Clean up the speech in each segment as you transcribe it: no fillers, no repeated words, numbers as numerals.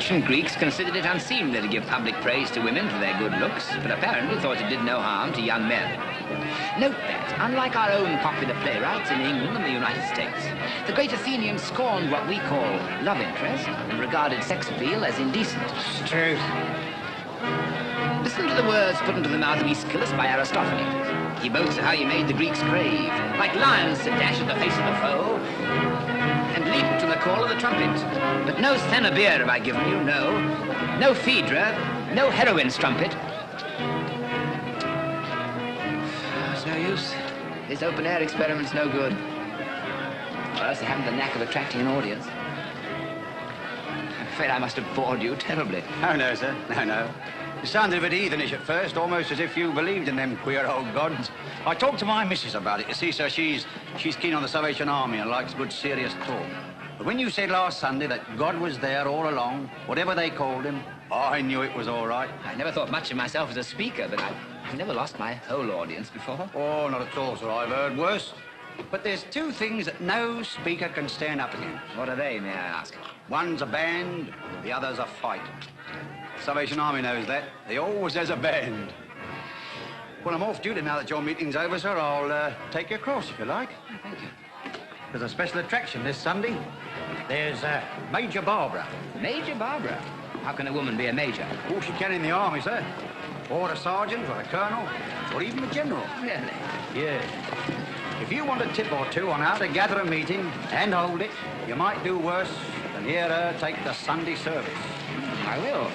ancient Greeks considered it unseemly to give public praise to women for their good looks, but apparently thought it did no harm to young men. Note that, unlike our own popular playwrights in England and the United States, the great Athenians scorned what we call love interest and regarded sex appeal as indecent. It's true. Listen to the words put into the mouth of Aeschylus by Aristophanes. He boasts of how he made the Greeks crave, like lions to dash at the face of the foe, and leap to the call of the trumpet. But no Thena have I given you, no Phaedra, no heroine's trumpet. It's no use. This open-air experiment's no good. Or else they haven't the knack of attracting an audience. I'm afraid I must have bored you terribly. Oh, no, sir. No. You sounded a bit heathenish at first, almost as if you believed in them queer old gods. I talked to my missus about it. You see, sir, she's keen on the Salvation Army and likes good, serious talk. But when you said last Sunday that God was there all along, whatever they called him, I knew it was all right. I never thought much of myself as a speaker, but I've never lost my whole audience before. Oh, not at all, sir. I've heard worse. But there's two things that no speaker can stand up against. What are they, may I ask? One's a band, the other's a fight. Salvation Army knows that. They always has a band. Well, I'm off duty now that your meeting's over, sir. I'll take you across, if you like. Oh, thank you. There's a special attraction this Sunday. There's Major Barbara. Major Barbara? How can a woman be a major? Oh, she can in the army, sir. Or a sergeant, or a colonel, or even a general. Really? Yeah. If you want a tip or two on how to gather a meeting and hold it, you might do worse than hear her take the Sunday service. I will.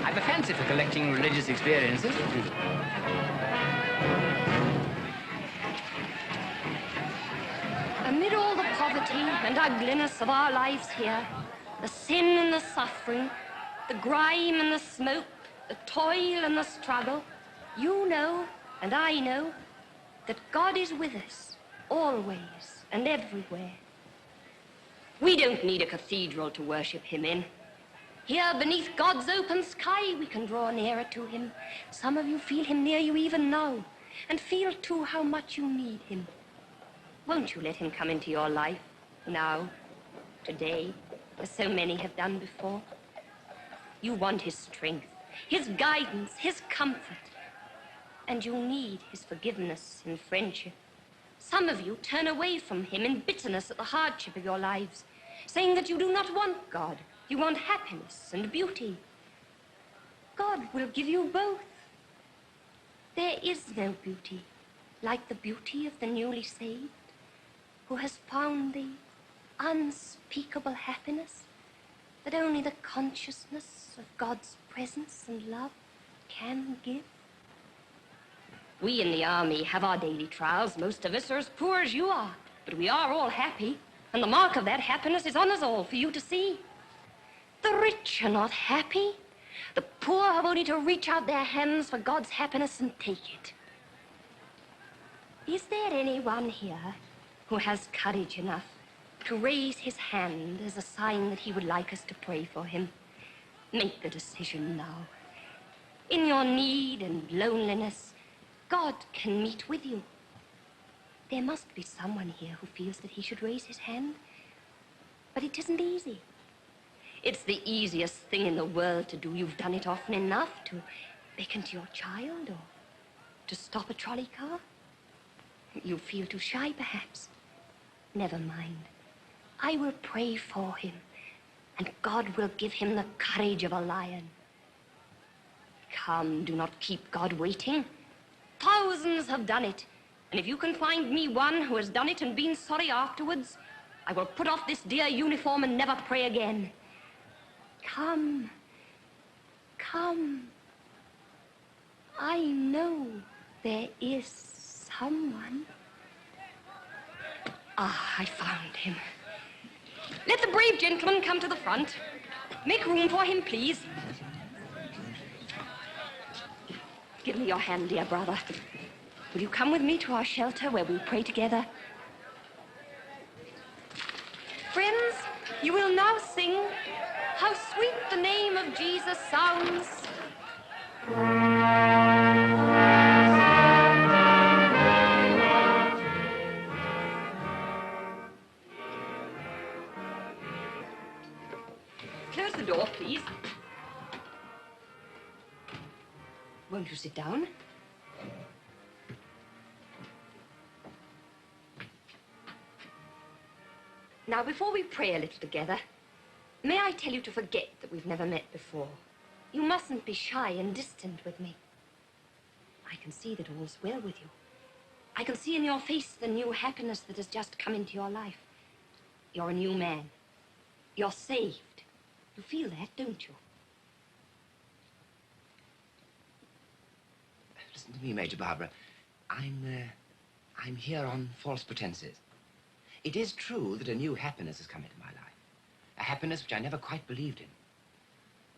I've a fancy for collecting religious experiences. Amid all the poverty and ugliness of our lives here, the sin and the suffering, the grime and the smoke, the toil and the struggle, you know, and I know, that God is with us, always and everywhere. We don't need a cathedral to worship him in. Here, beneath God's open sky, we can draw nearer to him. Some of you feel him near you even now, and feel, too, how much you need him. Won't you let him come into your life, now, today, as so many have done before? You want his strength, his guidance, his comfort, and you need his forgiveness and friendship. Some of you turn away from him in bitterness at the hardship of your lives, saying that you do not want God. You want happiness and beauty. God will give you both. There is no beauty like the beauty of the newly saved, who has found the unspeakable happiness that only the consciousness of God's presence and love can give. We in the army have our daily trials. Most of us are as poor as you are, but we are all happy, and the mark of that happiness is on us all for you to see. The rich are not happy. The poor have only to reach out their hands for God's happiness and take it. Is there anyone here who has courage enough to raise his hand as a sign that he would like us to pray for him? Make the decision now. In your need and loneliness, God can meet with you. There must be someone here who feels that he should raise his hand, but it isn't easy. It's the easiest thing in the world to do. You've done it often enough to beckon to your child or to stop a trolley car. You feel too shy, perhaps. Never mind. I will pray for him, and God will give him the courage of a lion. Come, do not keep God waiting. Thousands have done it, and if you can find me one who has done it and been sorry afterwards, I will put off this dear uniform and never pray again. Come, come. I know there is someone. Ah, I found him. Let the brave gentleman come to the front. Make room for him, please. Give me your hand, dear brother. Will you come with me to our shelter where we'll pray together? Friends, you will now sing How Sweet the Name of Jesus Sounds. Close the door, please. Won't you sit down? Now, before we pray a little together, may I tell you to forget that we've never met before? You mustn't be shy and distant with me. I can see that all's well with you. I can see in your face the new happiness that has just come into your life. You're a new man. You're saved. You feel that, don't you? Listen to me, Major Barbara. I'm here on false pretenses. It is true that a new happiness has come into my life. A happiness which I never quite believed in.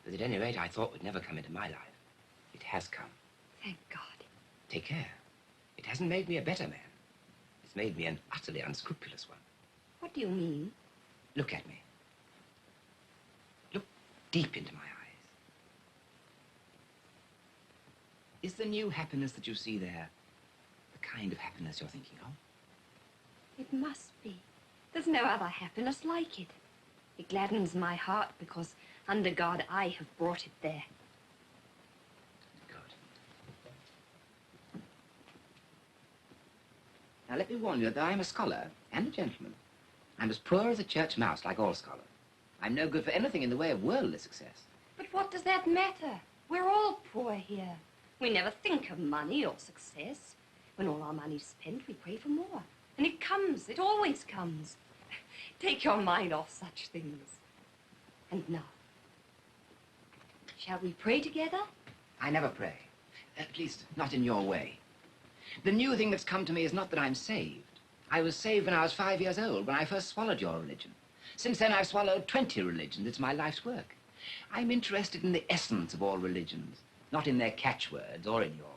But at any rate, I thought would never come into my life. It has come. Thank God. Take care. It hasn't made me a better man. It's made me an utterly unscrupulous one. What do you mean? Look at me. Look deep into my eyes. Is the new happiness that you see there the kind of happiness you're thinking of? It must be. There's no other happiness like it. It gladdens my heart because, under God, I have brought it there. Good. Now, let me warn you that I'm a scholar and a gentleman. I'm as poor as a church mouse, like all scholars. I'm no good for anything in the way of worldly success. But what does that matter? We're all poor here. We never think of money or success. When all our money's spent, we pray for more. And it comes. It always comes. Take your mind off such things. And now, shall we pray together? I never pray. At least, not in your way. The new thing that's come to me is not that I'm saved. I was saved when I was 5 years old, when I first swallowed your religion. Since then, I've swallowed 20 religions. It's my life's work. I'm interested in the essence of all religions, not in their catchwords or in yours.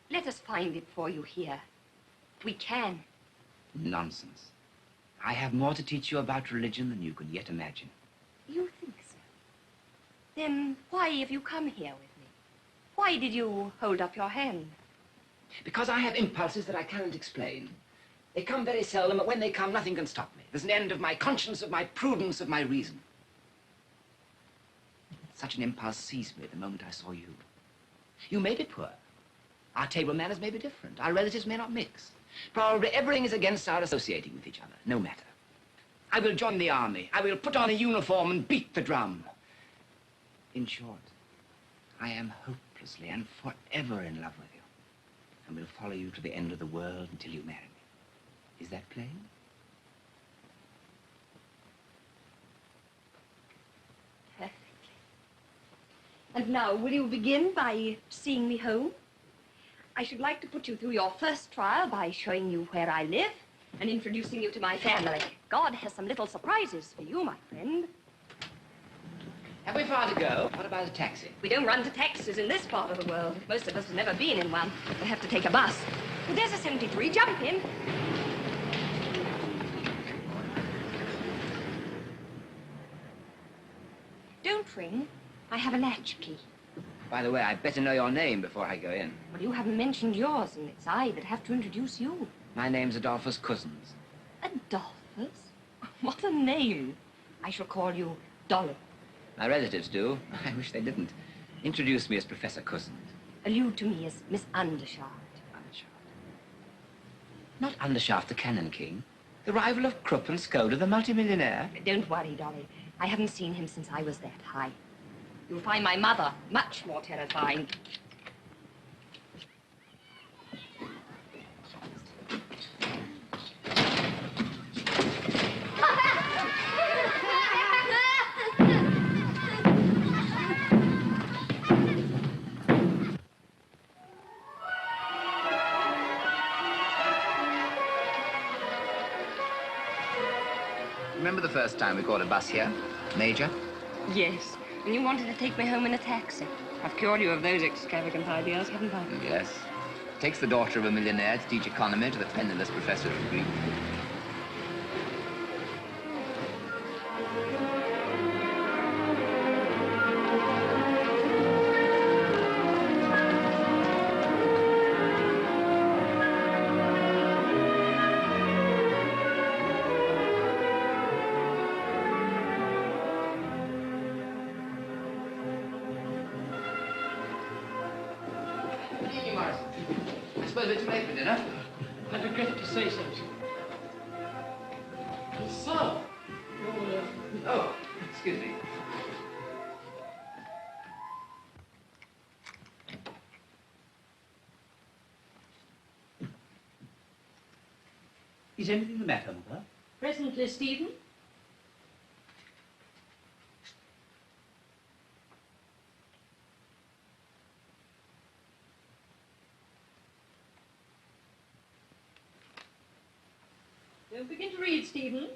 Let us find it for you here. We can. Nonsense. I have more to teach you about religion than you can yet imagine. You think so? Then why have you come here with me? Why did you hold up your hand? Because I have impulses that I cannot explain. They come very seldom, but when they come, nothing can stop me. There's an end of my conscience, of my prudence, of my reason. Such an impulse seized me the moment I saw you. You may be poor. Our table manners may be different. Our relatives may not mix. Probably everything is against our associating with each other. No matter. I will join the army. I will put on a uniform and beat the drum. In short, I am hopelessly and forever in love with you, and will follow you to the end of the world until you marry me. Is that plain? Perfectly. And now, will you begin by seeing me home? I should like to put you through your first trial by showing you where I live and introducing you to my family. God has some little surprises for you, my friend. Have we far to go? What about a taxi? We don't run to taxis in this part of the world. Most of us have never been in one. We have to take a bus. Well, there's a 73. Jump in. Don't ring. I have a latchkey. By the way, I'd better know your name before I go in. Well, you haven't mentioned yours, and it's I that have to introduce you. My name's Adolphus Cousins. Adolphus? What a name. I shall call you Dolly. My relatives do. I wish they didn't. Introduce me as Professor Cousins. Allude to me as Miss Undershaft. Undershaft. Not Undershaft, the Cannon King. The rival of Krupp and Skoda, the multimillionaire. Don't worry, Dolly. I haven't seen him since I was that high. You'll find my mother much more terrifying. Remember the first time we caught a bus here, Major? Yes, and you wanted to take me home in a taxi. I've cured you of those extravagant ideas, haven't I? Yes. Takes the daughter of a millionaire to teach economy to the penniless professor of Greek. suppose it's late for dinner? I regret to say so. So, Oh, excuse me. Is anything the matter, Mother? Presently, Stephen. Don't begin to read, Stephen.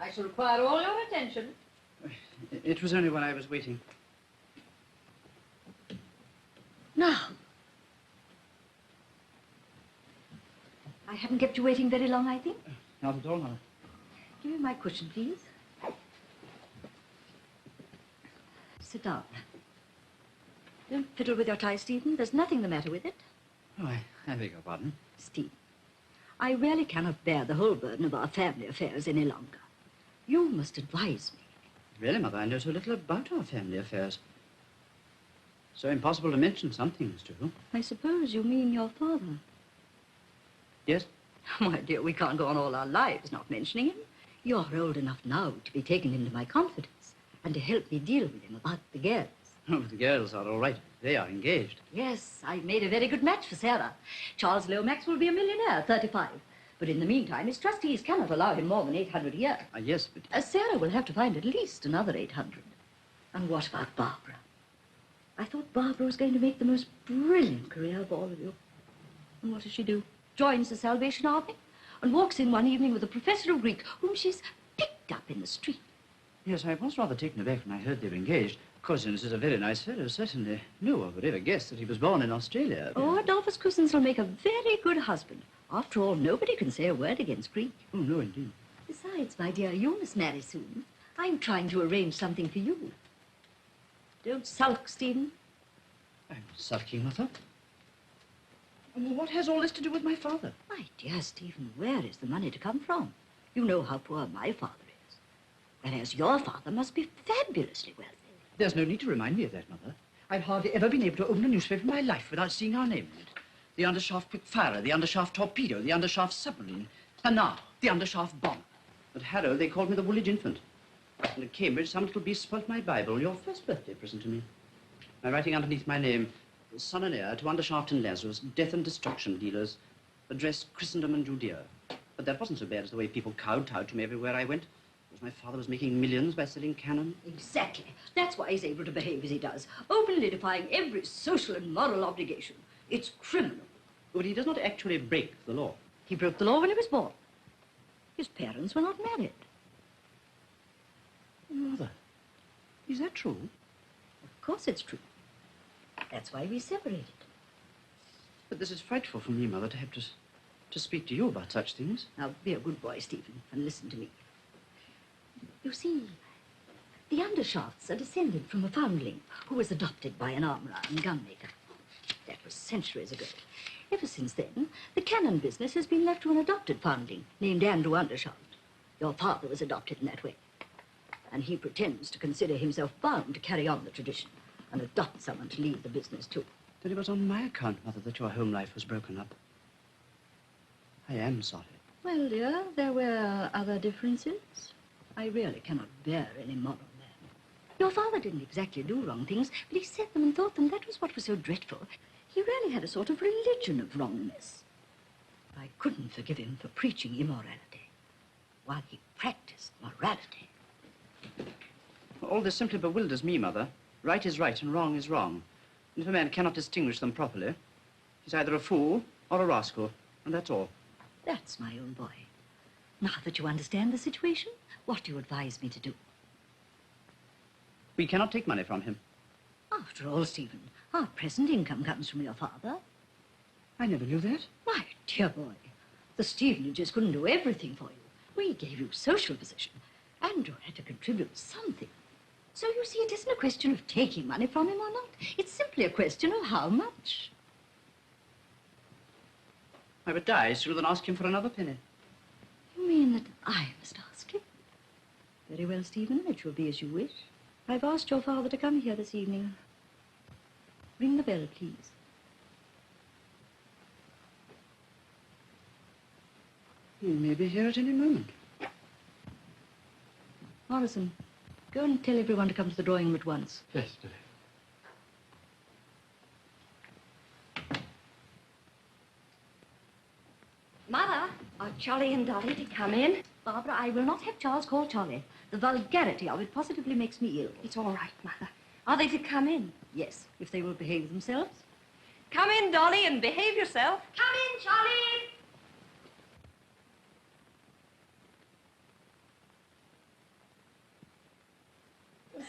I shall require all your attention. It was only when I was waiting. Now. I haven't kept you waiting very long, I think. Not at all, Mother. Give me my cushion, please. Sit down. Don't fiddle with your tie, Stephen. There's nothing the matter with it. Oh, I beg your pardon. Stephen, I really cannot bear the whole burden of our family affairs any longer. You must advise me. Really, Mother, I know so little about our family affairs. So impossible to mention some things to you. I suppose you mean your father. Yes? My dear, we can't go on all our lives not mentioning him. You're old enough now to be taken into my confidence and to help me deal with him about the girls. Oh, the girls are all right. They are engaged. Yes, I made a very good match for Sarah. Charles Lomax will be a millionaire, 35. But in the meantime, his trustees cannot allow him more than 800 a year. Yes, but... Sarah will have to find at least another 800. And what about Barbara? I thought Barbara was going to make the most brilliant career of all of you. And what does she do? Joins the Salvation Army and walks in one evening with a professor of Greek whom she's picked up in the street. Yes, I was rather taken aback when I heard they were engaged. Cousins is a very nice fellow, certainly. No one would ever guess that he was born in Australia. Oh, Adolphus Cousins will make a very good husband. After all, nobody can say a word against Greek. Oh, no, indeed. Besides, my dear, you must marry soon. I'm trying to arrange something for you. Don't sulk, Stephen. I'm not sulking, Mother. Well, what has all this to do with my father? My dear Stephen, where is the money to come from? You know how poor my father is. Whereas your father must be fabulously wealthy. There's no need to remind me of that, Mother. I've hardly ever been able to open a newspaper in my life without seeing our name in it. The undershaft quick-firer, the undershaft torpedo, the undershaft submarine, and now the undershaft bomb. At Harrow, they called me the Woolwich Infant. And at Cambridge, some little beast spoilt my Bible, your first birthday present to me. I'm writing underneath my name, son and heir to Undershaft and Lazarus, death and destruction dealers, address Christendom and Judea. But that wasn't so bad as the way people kowtowed to me everywhere I went. Because my father was making millions by selling cannon. Exactly. That's why he's able to behave as he does, openly defying every social and moral obligation. It's criminal. But he does not actually break the law. He broke the law when he was born. His parents were not married. Mother, is that true? Of course it's true. That's why we separated. But this is frightful for me, Mother, to have to speak to you about such things. Now, be a good boy, Stephen, and listen to me. You see, the Undershafts are descended from a foundling who was adopted by an armourer and gunmaker. That was centuries ago. Ever since then, the cannon business has been left to an adopted foundling named Andrew Undershaft. Your father was adopted in that way. And he pretends to consider himself bound to carry on the tradition and adopt someone to lead the business too. Then it was on my account, Mother, that your home life was broken up. I am sorry. Well, dear, there were other differences. I really cannot bear any moral man. Your father didn't exactly do wrong things, but he said them and thought them. That was what was so dreadful. He really had a sort of religion of wrongness. I couldn't forgive him for preaching immorality while he practiced morality. All this simply bewilders me, Mother. Right is right and wrong is wrong. And if a man cannot distinguish them properly, he's either a fool or a rascal, and that's all. That's my own boy. Now that you understand the situation, what do you advise me to do? We cannot take money from him. After all, Stephen, our present income comes from your father. I never knew that. My dear boy, the Stevenages couldn't do everything for you. We gave you social position. Andrew had to contribute something. So you see, it isn't a question of taking money from him or not. It's simply a question of how much. I would die sooner than ask him for another penny. You mean that I must ask him? Very well, Stephen, it shall be as you wish. I've asked your father to come here this evening. Ring the bell, please. He may be here at any moment. Morrison, go and tell everyone to come to the drawing room at once. Yes, Lily. Mother, are Charlie and Dolly to come in? Barbara, I will not have Charles call Charlie. The vulgarity of it positively makes me ill. It's all right, Mother. Are they to come in? Yes, if they will behave themselves. Come in, Dolly, and behave yourself. Come in, Charlie.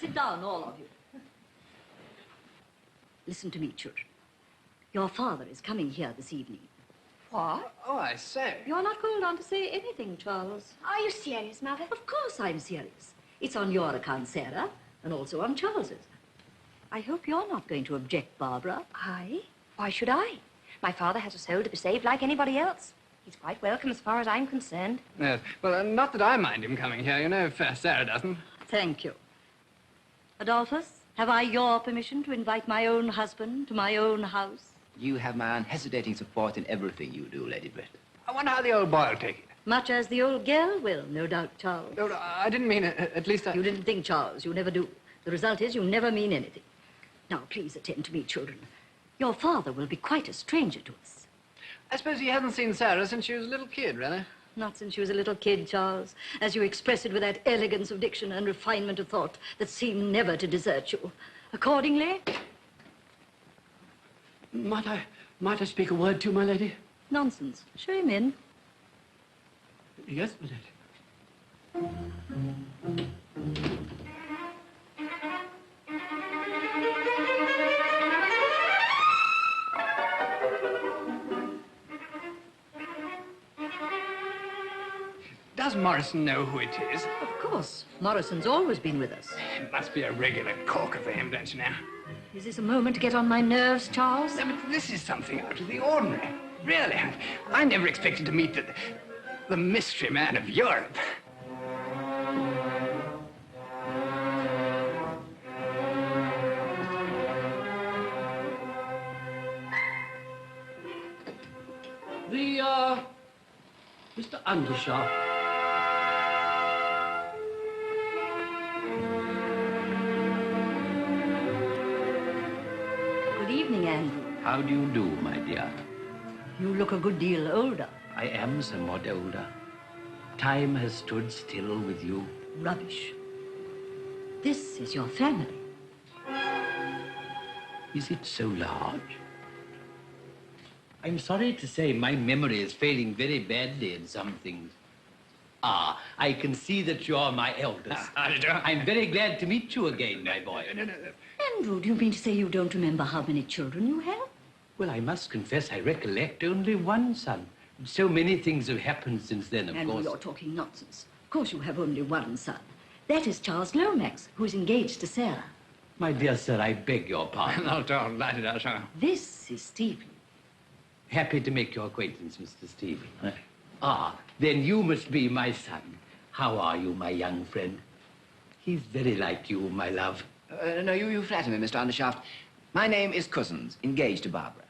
Sit down, all of you. Listen to me, children. Your father is coming here this evening. What? Oh, I say. You're not called on to say anything, Charles. Are you serious, Mother? Of course I'm serious. It's on your account, Sarah, and also on Charles's. I hope you're not going to object, Barbara. I? Why should I? My father has a soul to be saved like anybody else. He's quite welcome as far as I'm concerned. Yes. Well, not that I mind him coming here, you know, if Sarah doesn't. Thank you. Adolphus, have I your permission to invite my own husband to my own house? You have my unhesitating support in everything you do, Lady Brett. I wonder how the old boy will take it. Much as the old girl will, no doubt, Charles. No, I didn't mean it. At least I... You didn't think, Charles. You never do. The result is you never mean anything. Now, please attend to me, children. Your father will be quite a stranger to us. I suppose he hasn't seen Sarah since she was a little kid, really? Not since she was a little kid, Charles, as you express it with that elegance of diction and refinement of thought that seem never to desert you. Accordingly... Might I speak a word to you, my lady? Nonsense. Show him in. Yes, my lady. Does Morrison know who it is? Of course. Morrison's always been with us. It must be a regular corker for him, don't you know? Is this a moment to get on my nerves, Charles? No, but this is something out of the ordinary. Really, I never expected to meet the mystery man of Europe. Mr. Undershaft. Good evening, Andrew. How do you do, my dear? You look a good deal older. I am somewhat older. Time has stood still with you. Rubbish. This is your family. Is it so large? I'm sorry to say my memory is failing very badly in some things. Ah, I can see that you're my eldest. I'm very glad to meet you again, my boy. Andrew, do you mean to say you don't remember how many children you have? Well, I must confess I recollect only one son. So many things have happened since then, of Andrew, course. you're talking nonsense. Of course you have only one son. That is Charles Lomax, who is engaged to Sarah. My dear sir, I beg your pardon. Not all right, sir. This is Stephen. Happy to make your acquaintance, Mr. Stephen. Ah, then you must be my son. How are you, my young friend? He's very like you, my love. No, you flatter me, Mr. Undershaft. My name is Cousins, engaged to Barbara.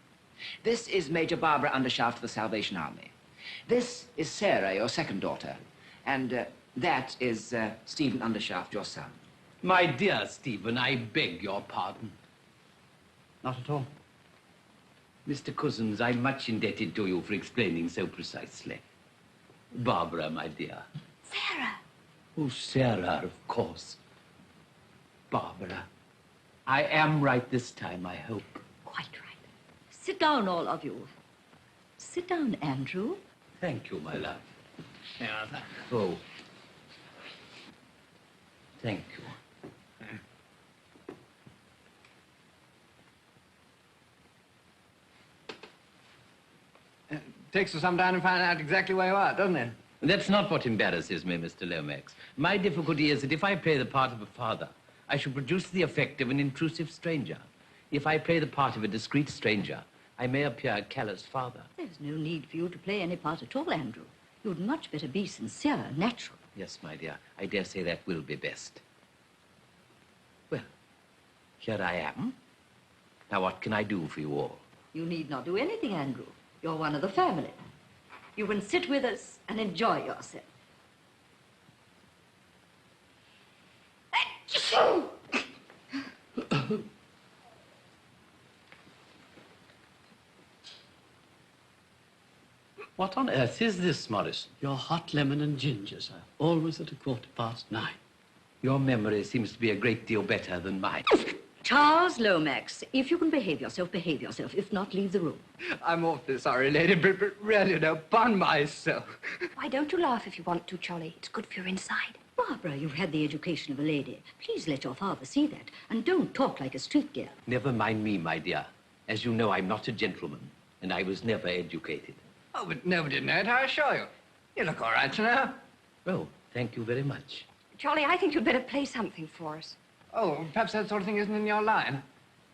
This is Major Barbara Undershaft of the Salvation Army. This is Sarah, your second daughter. And that is Stephen Undershaft, your son. My dear Stephen, I beg your pardon. Not at all. Mr. Cousins, I'm much indebted to you for explaining so precisely. Barbara, my dear. Sarah. Oh, Sarah, of course. Barbara. I am right this time, I hope. Quite right. Sit down, all of you. Sit down, Andrew. Thank you, my love. Yeah, Arthur. Oh. Thank you. Takes us some time to find out exactly where you are, doesn't it? That's not what embarrasses me, Mr. Lomax. My difficulty is that if I play the part of a father, I shall produce the effect of an intrusive stranger. If I play the part of a discreet stranger, I may appear a callous father. There's no need for you to play any part at all, Andrew. You'd much better be sincere and natural. Yes, my dear. I dare say that will be best. Well, here I am. Now, what can I do for you all? You need not do anything, Andrew. You're one of the family. You can sit with us and enjoy yourself. What on earth is this, Morrison? Your hot lemon and ginger, sir. Always at 9:15. Your memory seems to be a great deal better than mine. Charles Lomax, if you can behave yourself, behave yourself. If not, leave the room. I'm awfully sorry, Lady, but really, no, upon myself. Why don't you laugh if you want to, Charlie? It's good for your inside. Barbara, you've had the education of a lady. Please let your father see that. And don't talk like a street girl. Never mind me, my dear. As you know, I'm not a gentleman, and I was never educated. Oh, but nobody did it, I assure you. You look all right, you know. Oh, thank you very much. Charlie, I think you'd better play something for us. Oh, perhaps that sort of thing isn't in your line.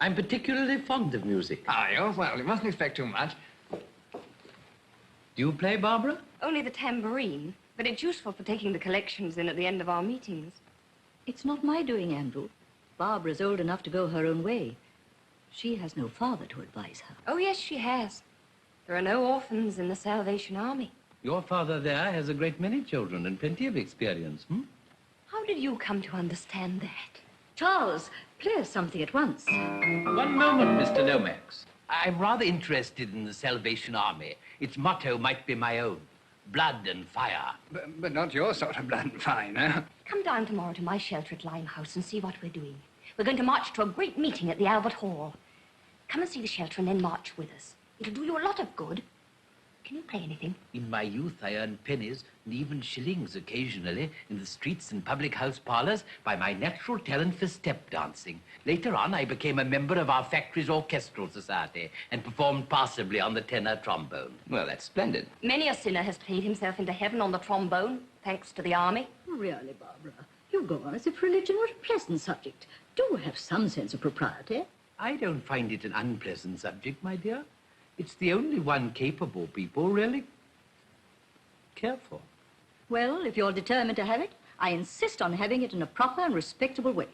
I'm particularly fond of music. Are you? Well, you mustn't expect too much. Do you play, Barbara? Only the tambourine, but it's useful for taking the collections in at the end of our meetings. It's not my doing, Andrew. Barbara's old enough to go her own way. She has no father to advise her. Oh, yes, she has. There are no orphans in the Salvation Army. Your father there has a great many children and plenty of experience, How did you come to understand that? Charles, play us something at once. One moment, Mr. Lomax. I'm rather interested in the Salvation Army. Its motto might be my own. Blood and fire. But not your sort of blood and fire, no? Come down tomorrow to my shelter at Limehouse and see what we're doing. We're going to march to a great meeting at the Albert Hall. Come and see the shelter and then march with us. It'll do you a lot of good. Can you play anything? In my youth, I earned pennies and even shillings occasionally in the streets and public house parlors by my natural talent for step dancing. Later on, I became a member of our factory's orchestral society and performed passably on the tenor trombone. Well, that's splendid. Many a sinner has played himself into heaven on the trombone, thanks to the army. Really, Barbara, you go on as if religion were a pleasant subject. Do have some sense of propriety. I don't find it an unpleasant subject, my dear. It's the only one capable people really care for. Well, if you're determined to have it, I insist on having it in a proper and respectable way.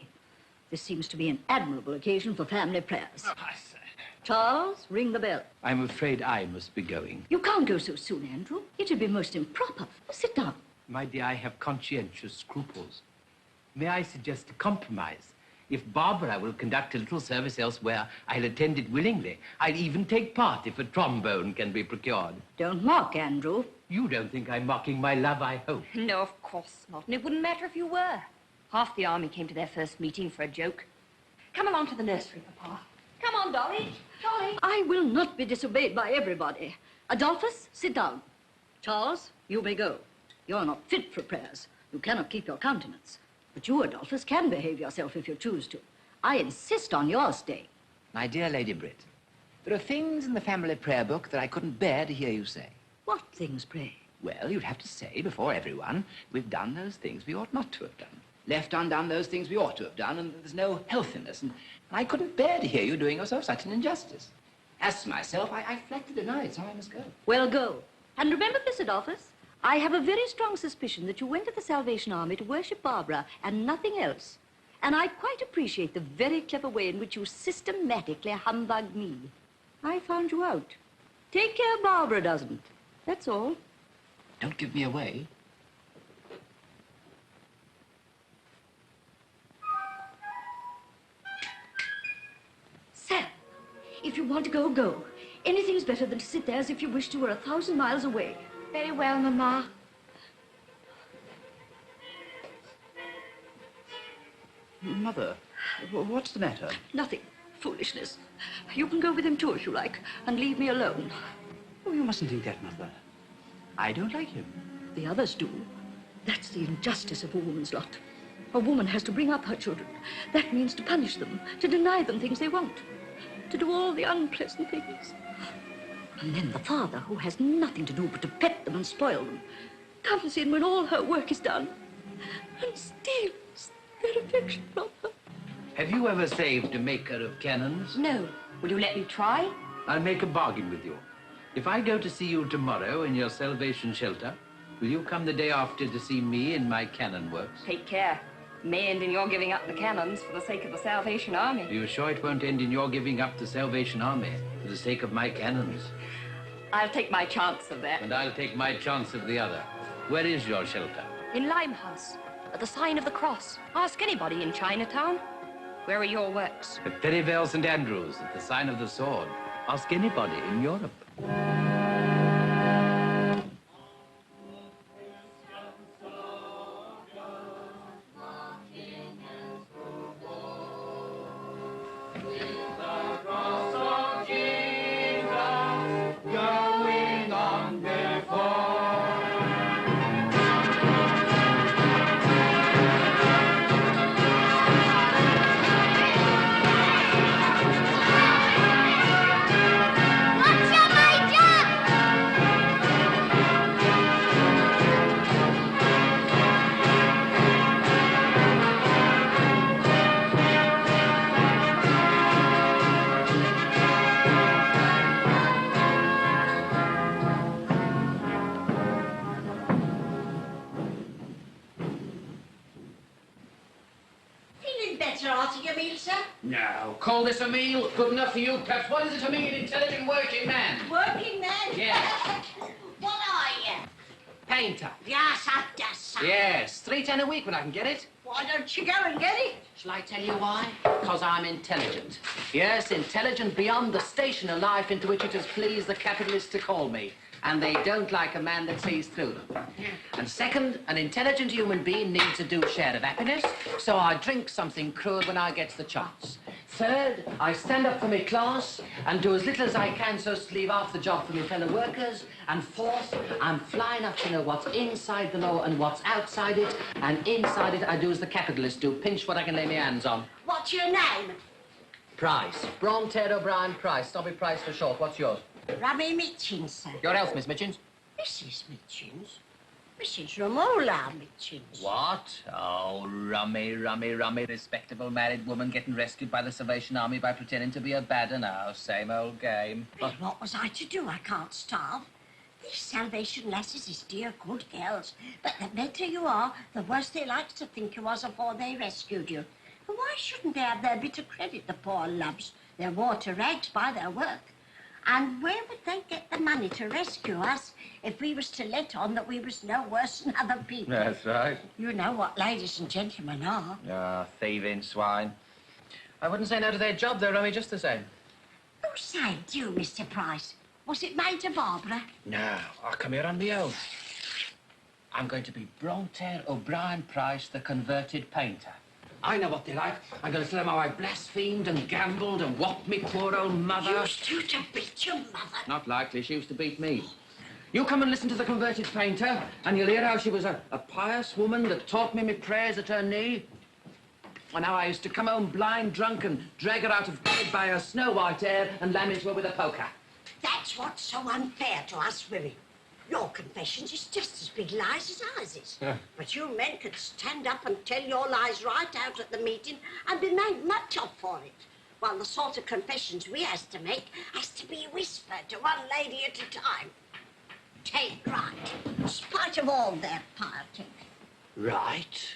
This seems to be an admirable occasion for family prayers. Oh, I say. Charles, ring the bell. I'm afraid I must be going. You can't go so soon, Andrew. It'd be most improper. Sit down. My dear, I have conscientious scruples. May I suggest a compromise? If Barbara will conduct a little service elsewhere, I'll attend it willingly. I'll even take part if a trombone can be procured. Don't mock, Andrew. You don't think I'm mocking my love, I hope. No, of course not. And it wouldn't matter if you were. Half the army came to their first meeting for a joke. Come along to the nursery, Papa. Come on, Dolly. Dolly. I will not be disobeyed by everybody. Adolphus, sit down. Charles, you may go. You're not fit for prayers. You cannot keep your countenance. But you, Adolphus, can behave yourself if you choose to. I insist on your staying. My dear Lady Britt, there are things in the family prayer book that I couldn't bear to hear you say. What things, pray? Well, you'd have to say before everyone, we've done those things we ought not to have done. Left undone those things we ought to have done, and there's no health in this. And I couldn't bear to hear you doing yourself such an injustice. As for myself, I flatly deny it, so I must go. Well, go. And remember this, Adolphus. I have a very strong suspicion that you went to the Salvation Army to worship Barbara and nothing else. And I quite appreciate the very clever way in which you systematically humbugged me. I found you out. Take care Barbara doesn't. That's all. Don't give me away. Sam, if you want to go, go. Anything's better than to sit there as if you wished you were 1,000 miles away. Very well, Mama. Mother, what's the matter? Nothing. Foolishness. You can go with him too if you like, and leave me alone. Oh, you mustn't think that, Mother. I don't like him. The others do. That's the injustice of a woman's lot. A woman has to bring up her children. That means to punish them, to deny them things they want, to do all the unpleasant things. And then the father, who has nothing to do but to pet them and spoil them, comes in when all her work is done and steals their affection from her. Have you ever saved a maker of cannons? No. Will you let me try? I'll make a bargain with you. If I go to see you tomorrow in your Salvation shelter, will you come the day after to see me in my cannon works? Take care. May end in your giving up the cannons for the sake of the Salvation Army. Are you sure it won't end in your giving up the Salvation Army for the sake of my cannons? I'll take my chance of that. And I'll take my chance of the other. Where is your shelter? In Limehouse, at the sign of the cross. Ask anybody in Chinatown. Where are your works? At Perivale St. Andrews, at the sign of the sword. Ask anybody in Europe. No. Call this a meal? Good enough for you, perhaps. What is it to me, an intelligent working man? Working man? Yes. What are you? Painter. Yes, I guess. Yes. $3.10 a week when I can get it. Why don't you go and get it? Shall I tell you why? Because I'm intelligent. Yes, intelligent beyond the station of life into which it has pleased the capitalists to call me. And they don't like a man that sees through them. And second, an intelligent human being needs a due share of happiness, so I drink something crude when I get the chance. Third, I stand up for my class and do as little as I can so as to leave half the job for my fellow workers. And fourth, I'm flying up to know what's inside the law and what's outside it. And inside it, I do as the capitalists do, pinch what I can lay my hands on. What's your name? Price. Bronte O'Brien Price. Snobby Price for short. What's yours? Rummy Mitchins, sir. Your health, Miss Mitchins. Mrs. Mitchins? Mrs. Romola Mitchins. What? Oh, rummy, respectable married woman getting rescued by the Salvation Army by pretending to be a badder now. Same old game. Well, what was I to do? I can't starve. These Salvation lasses is dear good girls, but the better you are, the worse they likes to think you was afore they rescued you. And why shouldn't they have their bit of credit, the poor loves? They're wore to rags by their work. And where would they get the money to rescue us if we was to let on that we was no worse than other people? That's right. You know what ladies and gentlemen are. Ah, thieving swine. I wouldn't say no to their job, though, rummy, just the same. Who saved you, Mr. Price? Was it Major Barbara? No, I come here on my own. I'm going to be Bronte O'Brien Price, the converted painter. I know what they like. I'm going to tell them how I blasphemed and gambled and whopped me poor old mother. Used you to beat your mother? Not likely. She used to beat me. You come and listen to the converted painter, and you'll hear how she was a pious woman that taught me my prayers at her knee. And how I used to come home blind drunk and drag her out of bed by her snow-white hair and lam into her with a poker. That's what's so unfair to us women. Your confessions is just as big lies as ours is. Yeah. But you men could stand up and tell your lies right out at the meeting and be made much of for it. While the sort of confessions we has to make has to be whispered to one lady at a time. Take right, in spite of all their piety. Right?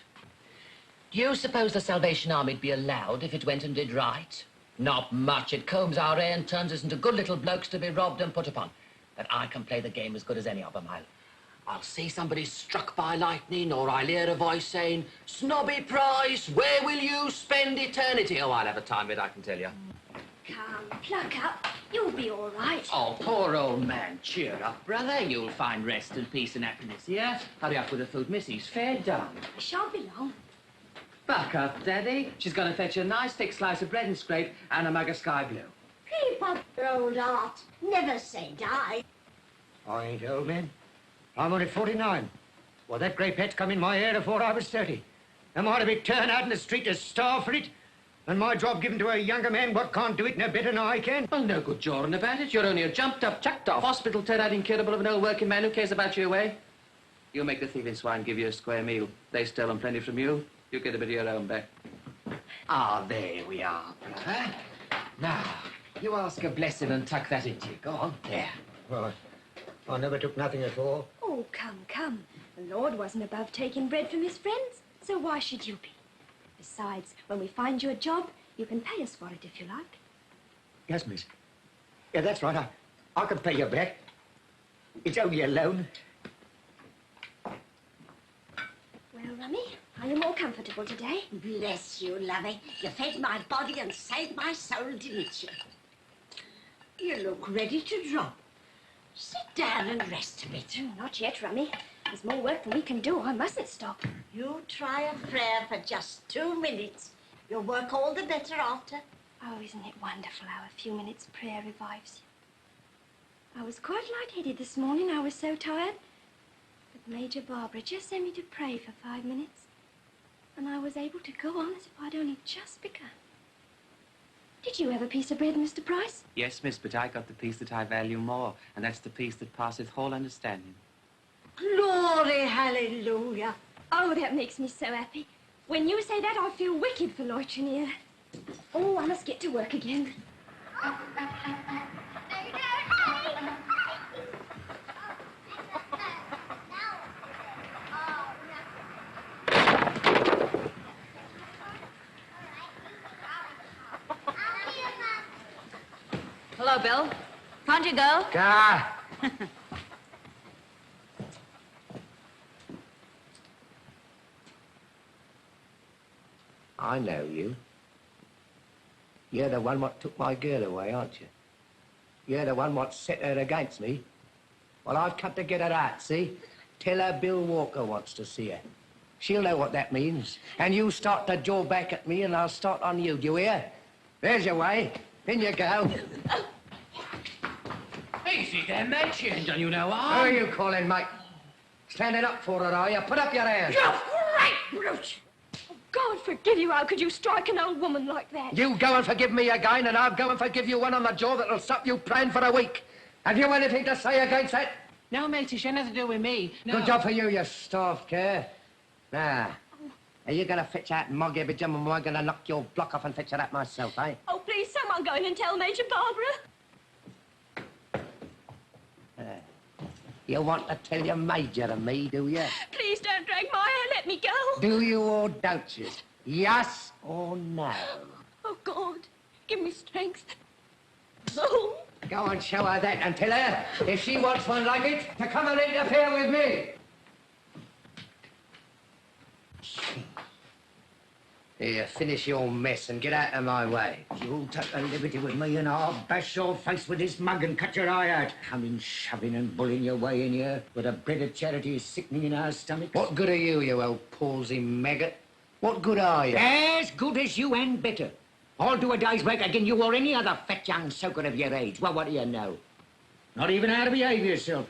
Do you suppose the Salvation Army'd be allowed if it went and did right? Not much. It combs our hair and turns us into good little blokes to be robbed and put upon. But I can play the game as good as any of them. I'll see somebody struck by lightning, or I'll hear a voice saying, "Snobby Price, where will you spend eternity?" Oh, I'll have a time of it, I can tell you. Come, pluck up. You'll be all right. Oh, poor old man. Cheer up, brother. You'll find rest and peace and happiness here. Hurry up with the food, missus. Fair done. I shan't be long. Buck up, Daddy. She's going to fetch you a nice thick slice of bread and scrape and a mug of sky blue. Keep up your old art. Never say die. I ain't old, man. I'm only 49. Well, that grey pet's come in my hair before I was 30. Am I to be turned out in the street to starve for it? And my job given to a younger man what can't do it no better than I can? Well, no good jawing about it. You're only a jumped-up, chucked-off, hospital turned out incurable of an old working man who cares about your way. You make the thieving swine give you a square meal. They stolen plenty from you. You get a bit of your own back. Ah, there we are, brother. Now, you ask a blessing and tuck that into you. Go on. There. Well, I never took nothing at all. Oh, come. The Lord wasn't above taking bread from his friends, so why should you be? Besides, when we find you a job, you can pay us for it if you like. Yes, miss. Yeah, that's right. I can pay you back. It's only a loan. Well, Rummy, are you more comfortable today? Bless you, lovey. You fed my body and saved my soul, didn't you? You look ready to drop. Sit down and rest a bit. Oh, not yet, Rummy. There's more work than we can do. I mustn't stop. You try a prayer for just 2 minutes. You'll work all the better after. Oh, isn't it wonderful how a few minutes prayer revives you? I was quite lightheaded this morning. I was so tired. But Major Barbara just sent me to pray for 5 minutes. And I was able to go on as if I'd only just begun. Did you have a piece of bread, Mr. Price? Yes, miss, but I got the peace that I value more, and that's the peace that passeth all understanding. Glory, hallelujah. Oh, that makes me so happy. When you say that, I feel wicked for loitering here. Oh, I must get to work again. Hello, Bill. Can't you go? Ah! I know you. You're the one what took my girl away, aren't you? You're the one what set her against me. Well, I've come to get her out, see? Tell her Bill Walker wants to see her. She'll know what that means. And you start to jaw back at me and I'll start on you, do you hear? There's your way. In you go. Easy there, mate. She ain't done you no Who harm. are you calling, mate? Standing up for her, are you? Put up your hands. You great brute! Oh, God forgive you. How could you strike an old woman like that? You go and forgive me again, and I'll go and forgive you one on the jaw that'll stop you praying for a week. Have you anything to say against that? No, mate, it's nothing to do with me. No. Good job for you, you staff care. Now, are you going to fetch out Moggy Jim, and I'm going to knock your block off and fetch her out myself, eh? Oh, please, someone go in and tell Major Barbara. You want to tell your Major and me, do you? Please don't drag my hair. Let me go. Do you or don't you? Yes or no? Oh, God, give me strength. Oh. Go and show her that and tell her, if she wants one like it, to come and interfere with me. Here, finish your mess and get out of my way. You'll take a liberty with me and I'll bash your face with this mug and cut your eye out. Coming, shoving and bullying your way in here with a bread of charity is sickening in our stomachs. What good are you, you old palsy maggot? What good are you? As good as you and better. I'll do a day's work again you or any other fat young soaker of your age. Well, what do you know? Not even how to behave yourself.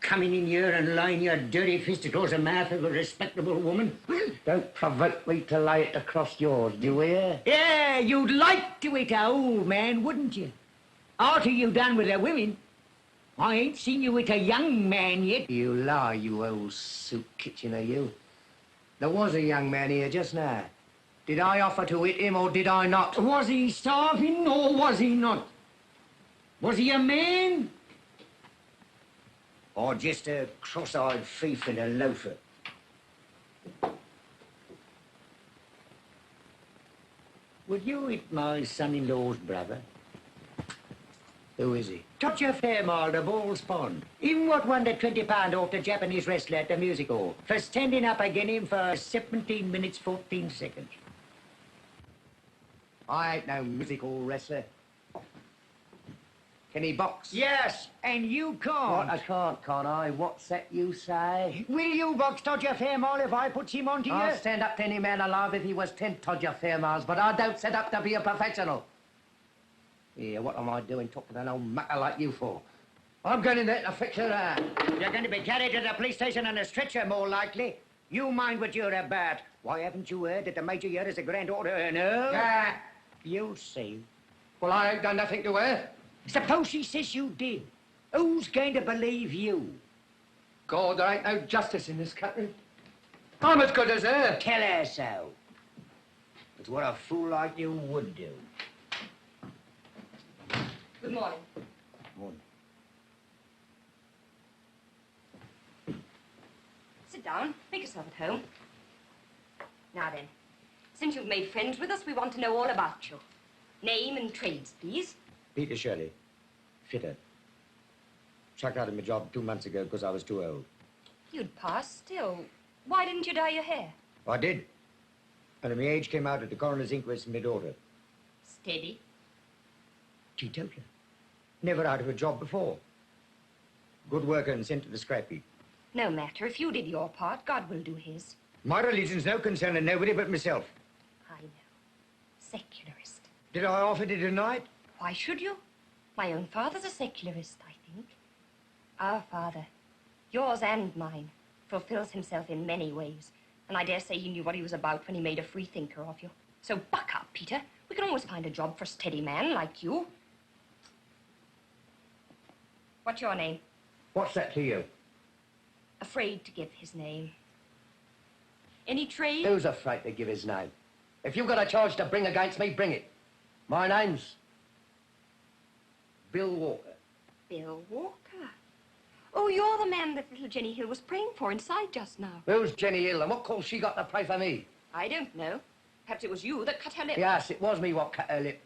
Coming in here and laying your dirty fist across the mouth of a respectable woman. Don't provoke me to lay it across yours, do you hear? Yeah, you'd like to eat a old man, wouldn't you? After you done with the women. I ain't seen you with a young man yet. You lie, you old soup kitchener, you. There was a young man here just now. Did I offer to hit him or did I not? Was he starving or was he not? Was he a man? Or just a cross-eyed thief and a loafer? Would you hit my son-in-law's brother? Who is he? Todger Fairmile, the Ball's Pond. Him what won the £20 off the Japanese wrestler at the music hall for standing up against him for 17 minutes, 14 seconds. I ain't no music hall wrestler. Can he box? Yes, and you can't. What, I can't I? What's that you say? Will you box Todger Fairmile if I put him on to you? I'll stand up to any man alive if he was 10 Todger Fairmiles, but I don't set up to be a professional. Here, what am I doing talking to an old mucker like you for? I'm going in there to fix her out. You're going to be carried to the police station on a stretcher, more likely. You mind what you're about. Why, haven't you heard that the Major here is a grand order earner? Yeah. You'll see. Well, I ain't done nothing to her. Suppose she says you did. Who's going to believe you? God, there ain't no justice in this country. I'm as good as her. Tell her so. It's what a fool like you would do. Good morning. Morning. Sit down. Make yourself at home. Now then, since you've made friends with us, we want to know all about you. Name and trades, please. Peter Shirley, fitter. Chucked out of my job 2 months ago because I was too old. You'd pass still. Why didn't you dye your hair? I did. And my age came out at the coroner's inquest in my daughter. Steady. Teetotaler. Never out of a job before. Good worker and sent to the scrap heap. No matter. If you did your part, God will do his. My religion's no concern of nobody but myself. I know. Secularist. Did I offer to deny it? Why should you? My own father's a secularist, I think. Our father, yours and mine, fulfills himself in many ways. And I dare say he knew what he was about when he made a free thinker of you. So buck up, Peter. We can always find a job for a steady man like you. What's your name? What's that to you? Afraid to give his name. Any trade? Who's afraid to give his name? If you've got a charge to bring against me, bring it. My name's Bill Walker. Bill Walker? Oh, you're the man that little Jenny Hill was praying for inside just now. Who's Jenny Hill and what call she got to pray for me? I don't know. Perhaps it was you that cut her lip. Yes, it was me what cut her lip.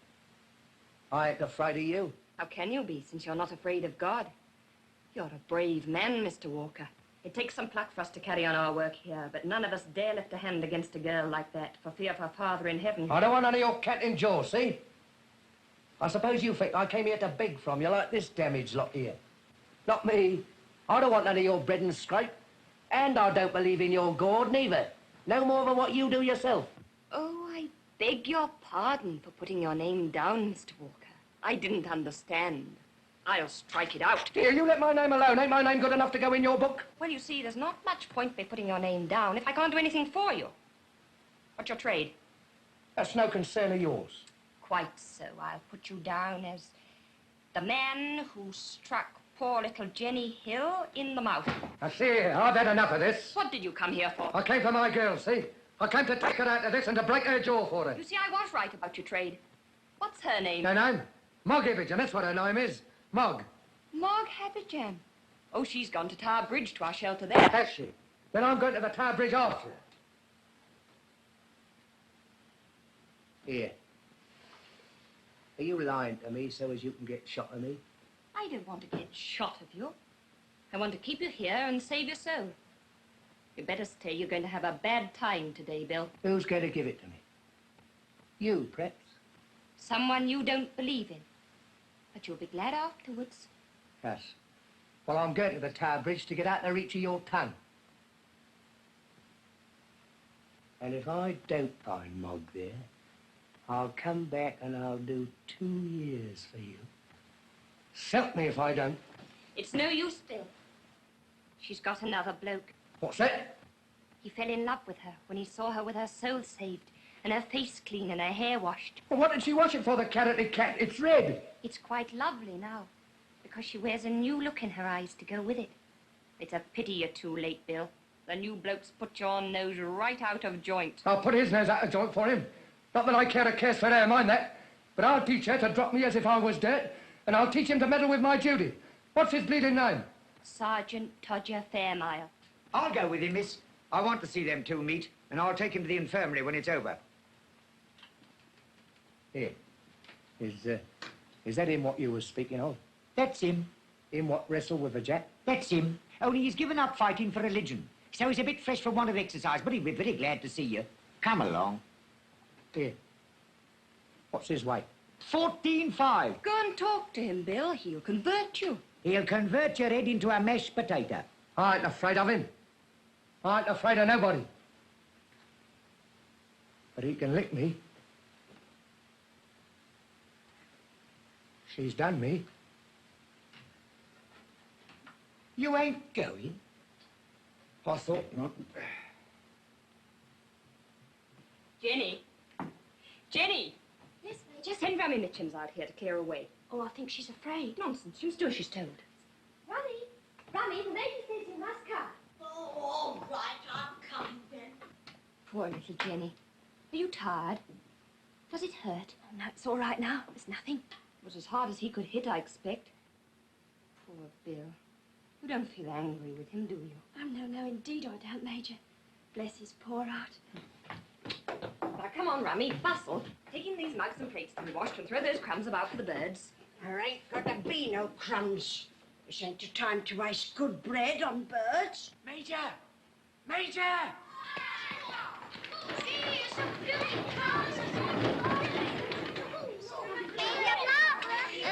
I ain't afraid of you. How can you be, since you're not afraid of God? You're a brave man, Mr. Walker. It takes some pluck for us to carry on our work here, but none of us dare lift a hand against a girl like that for fear of her father in heaven. I don't want none of your cat and jaws, see? I suppose you think I came here to beg from you like this damaged lot here. Not me. I don't want none of your bread and scrape. And I don't believe in your God, neither. No more than what you do yourself. Oh, I beg your pardon for putting your name down, Mr. Walker. I didn't understand. I'll strike it out. Here, you let my name alone. Ain't my name good enough to go in your book? Well, you see, there's not much point me putting your name down if I can't do anything for you. What's your trade? That's no concern of yours. Quite so. I'll put you down as the man who struck poor little Jenny Hill in the mouth. Now, see here, I've had enough of this. What did you come here for? I came for my girl, see? I came to take her out of this and to break her jaw for her. You see, I was right about your trade. What's her name? Her name? Mog Ibbage, that's what her name is. Mog. Mog Haberjam. Oh, she's gone to Tower Bridge to our shelter there. Has she? Then I'm going to the Tower Bridge after her. Here. Are you lying to me so as you can get shot of me? I don't want to get shot of you. I want to keep you here and save your soul. You better stay. You're going to have a bad time today, Bill. Who's going to give it to me? You, perhaps? Someone you don't believe in. But you'll be glad afterwards. Yes. Well, I'm going to the Tower Bridge to get out the reach of your tongue. And if I don't find Mog there, I'll come back and I'll do 2 years for you. Self me if I don't. It's no use, Bill. She's got another bloke. What's that? He fell in love with her when he saw her with her soul saved and her face clean and her hair washed. Well, what did she wash it for, the carroty cat? It's red. It's quite lovely now because she wears a new look in her eyes to go with it. It's a pity you're too late, Bill. The new bloke's put your nose right out of joint. I'll put his nose out of joint for him. Not that I care a curse for her, mind that. But I'll teach her to drop me as if I was dirt, and I'll teach him to meddle with my Judy. What's his bleeding name? Sergeant Todger Fairmile. I'll go with him, miss. I want to see them two meet, and I'll take him to the infirmary when it's over. Here. Is that him what you were speaking of? That's him. Him what wrestled with the Jack? That's him. Only he's given up fighting for religion. So he's a bit fresh from want of exercise, but he'll be very glad to see you. Come along. Here. What's his weight? 14.5. Go and talk to him, Bill. He'll convert you. He'll convert your head into a mashed potato. I ain't afraid of him. I ain't afraid of nobody. But he can lick me. She's done me. You ain't going? I thought not. Jenny. Jenny! Yes, Major. Send Rummy Mitchums out here to clear away. Oh, I think she's afraid. Nonsense. She'll do as she's told. Rummy! Rummy, the Major says you must come. Oh, all right, I'm coming then. Poor little Jenny. Are you tired? Does it hurt? Oh, no, it's all right now. It's nothing. It was as hard as he could hit, I expect. Poor Bill. You don't feel angry with him, do you? Oh, no, indeed I don't, Major. Bless his poor heart. Now, come on, Rummy, bustle. Take in these mugs and plates to be washed and throw those crumbs about for the birds. There ain't gonna be no crumbs. This ain't the time to waste good bread on birds. Major! Major!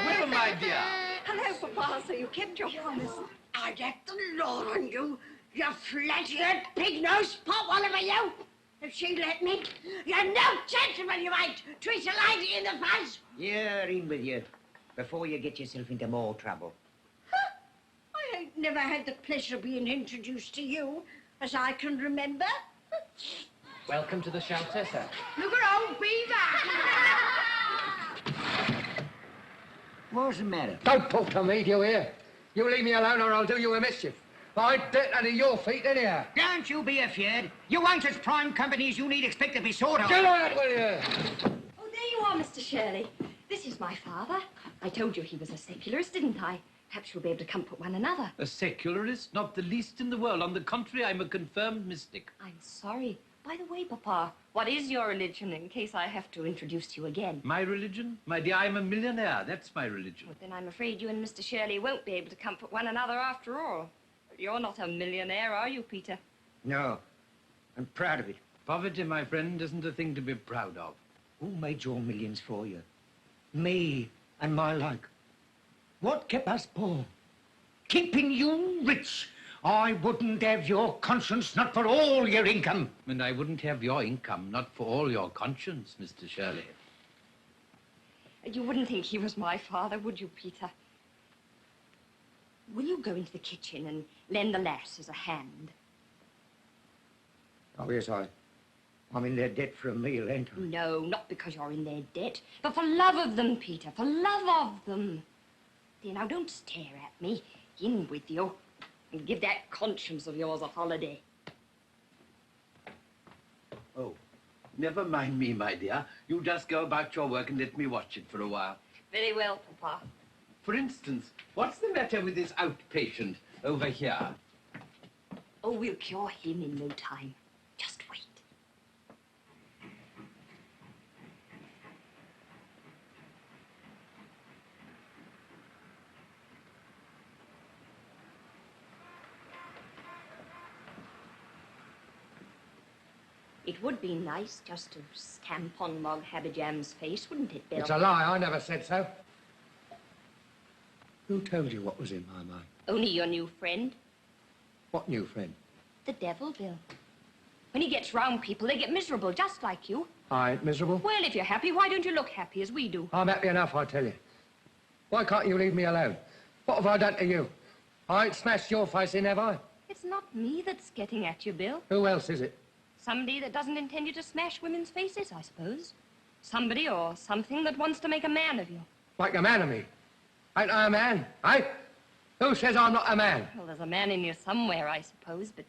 Well, my dear. Hello, Papa. So you kept your promise. I get the law on you, you flat-eared, pig-nosed pot-wallower, you! If she let me, you're no gentleman, you ain't! Treat a lady in the face! Yeah, in with you, before you get yourself into more trouble. Huh? I ain't never had the pleasure of being introduced to you, as I can remember. Welcome to the shelter, sir. Look at old Beaver! What's the matter? Don't talk to me, do you hear? You leave me alone or I'll do you a mischief. I dirt under your feet anyhow. Don't you be afeard. You ain't as prime company as you need expect to be sort of. Get out, will you? Oh, there you are, Mr. Shirley. This is my father. I told you he was a secularist, didn't I? Perhaps you'll be able to comfort one another. A secularist? Not the least in the world. On the contrary, I'm a confirmed mystic. I'm sorry. By the way, Papa, what is your religion, in case I have to introduce you again? My religion? My dear, I'm a millionaire. That's my religion. Well, then I'm afraid you and Mr. Shirley won't be able to comfort one another after all. You're not a millionaire, are you, Peter? No. I'm proud of it. Poverty, my friend, isn't a thing to be proud of. Who made your millions for you? Me and my like. What kept us poor? Keeping you rich. I wouldn't have your conscience, not for all your income. And I wouldn't have your income, not for all your conscience, Mr. Shirley. You wouldn't think he was my father, would you, Peter? Will you go into the kitchen and lend the lasses a hand? Oh, yes, I'm in their debt for a meal, ain't I? No, not because you're in their debt, but for love of them, Peter, for love of them. There, now, don't stare at me. In with you. And give that conscience of yours a holiday. Oh, never mind me, my dear. You just go about your work and let me watch it for a while. Very well, Papa. For instance, what's the matter with this outpatient over here? Oh, we'll cure him in no time. Just wait. It would be nice just to stamp on Mog Habijam's face, wouldn't it, Bill? It's a lie. I never said so. Who told you what was in my mind? Only your new friend, What new friend? the devil, Bill. When he gets round people, they get miserable, just like you. I ain't miserable. Well, if you're happy, why don't you look happy as we do? I'm happy enough, I tell you. Why can't you leave me alone? What have I done to you? I ain't smashed your face in, have I? It's not me that's getting at you, Bill. Who else is it? Somebody that doesn't intend you to smash women's faces, I suppose. Somebody or something that wants to make a man of you. Make a man of me? Ain't I a man, eh? Who says I'm not a man? Well, there's a man in you somewhere, I suppose, but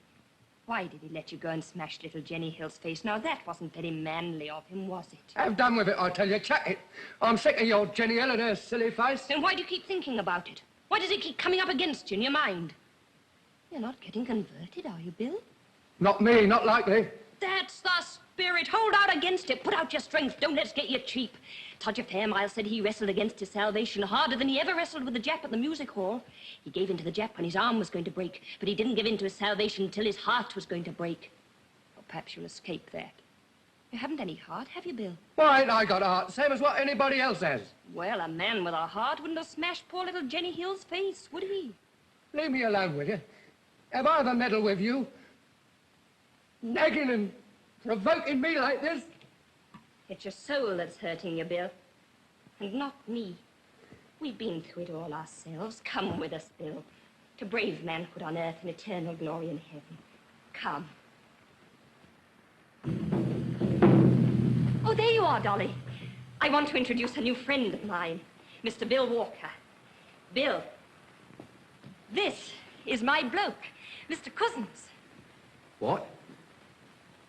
why did he let you go and smash little Jenny Hill's face? Now, that wasn't very manly of him, was it? Have done with it, I tell you. Chuck it. I'm sick of your Jenny Hill and her silly face. Then why do you keep thinking about it? Why does it keep coming up against you in your mind? You're not getting converted, are you, Bill? Not me, not likely. That's the spirit. Hold out against it. Put out your strength. Don't let's get you cheap. Todger Fairmile said he wrestled against his salvation harder than he ever wrestled with the Jap at the music hall. He gave in to the Jap when his arm was going to break, but he didn't give in to his salvation until his heart was going to break. Or perhaps you'll escape that. You haven't any heart, have you, Bill? Why ain't I got a heart? Same as what anybody else has. Well, a man with a heart wouldn't have smashed poor little Jenny Hill's face, would he? Leave me alone, will you? Have I ever meddled with you? Nagging and provoking me like this? It's your soul that's hurting you, Bill. And not me. We've been through it all ourselves. Come with us, Bill. To brave manhood on earth and eternal glory in heaven. Come. Oh, there you are, Dolly. I want to introduce a new friend of mine, Mr. Bill Walker. Bill, this is my bloke, Mr. Cousins. What?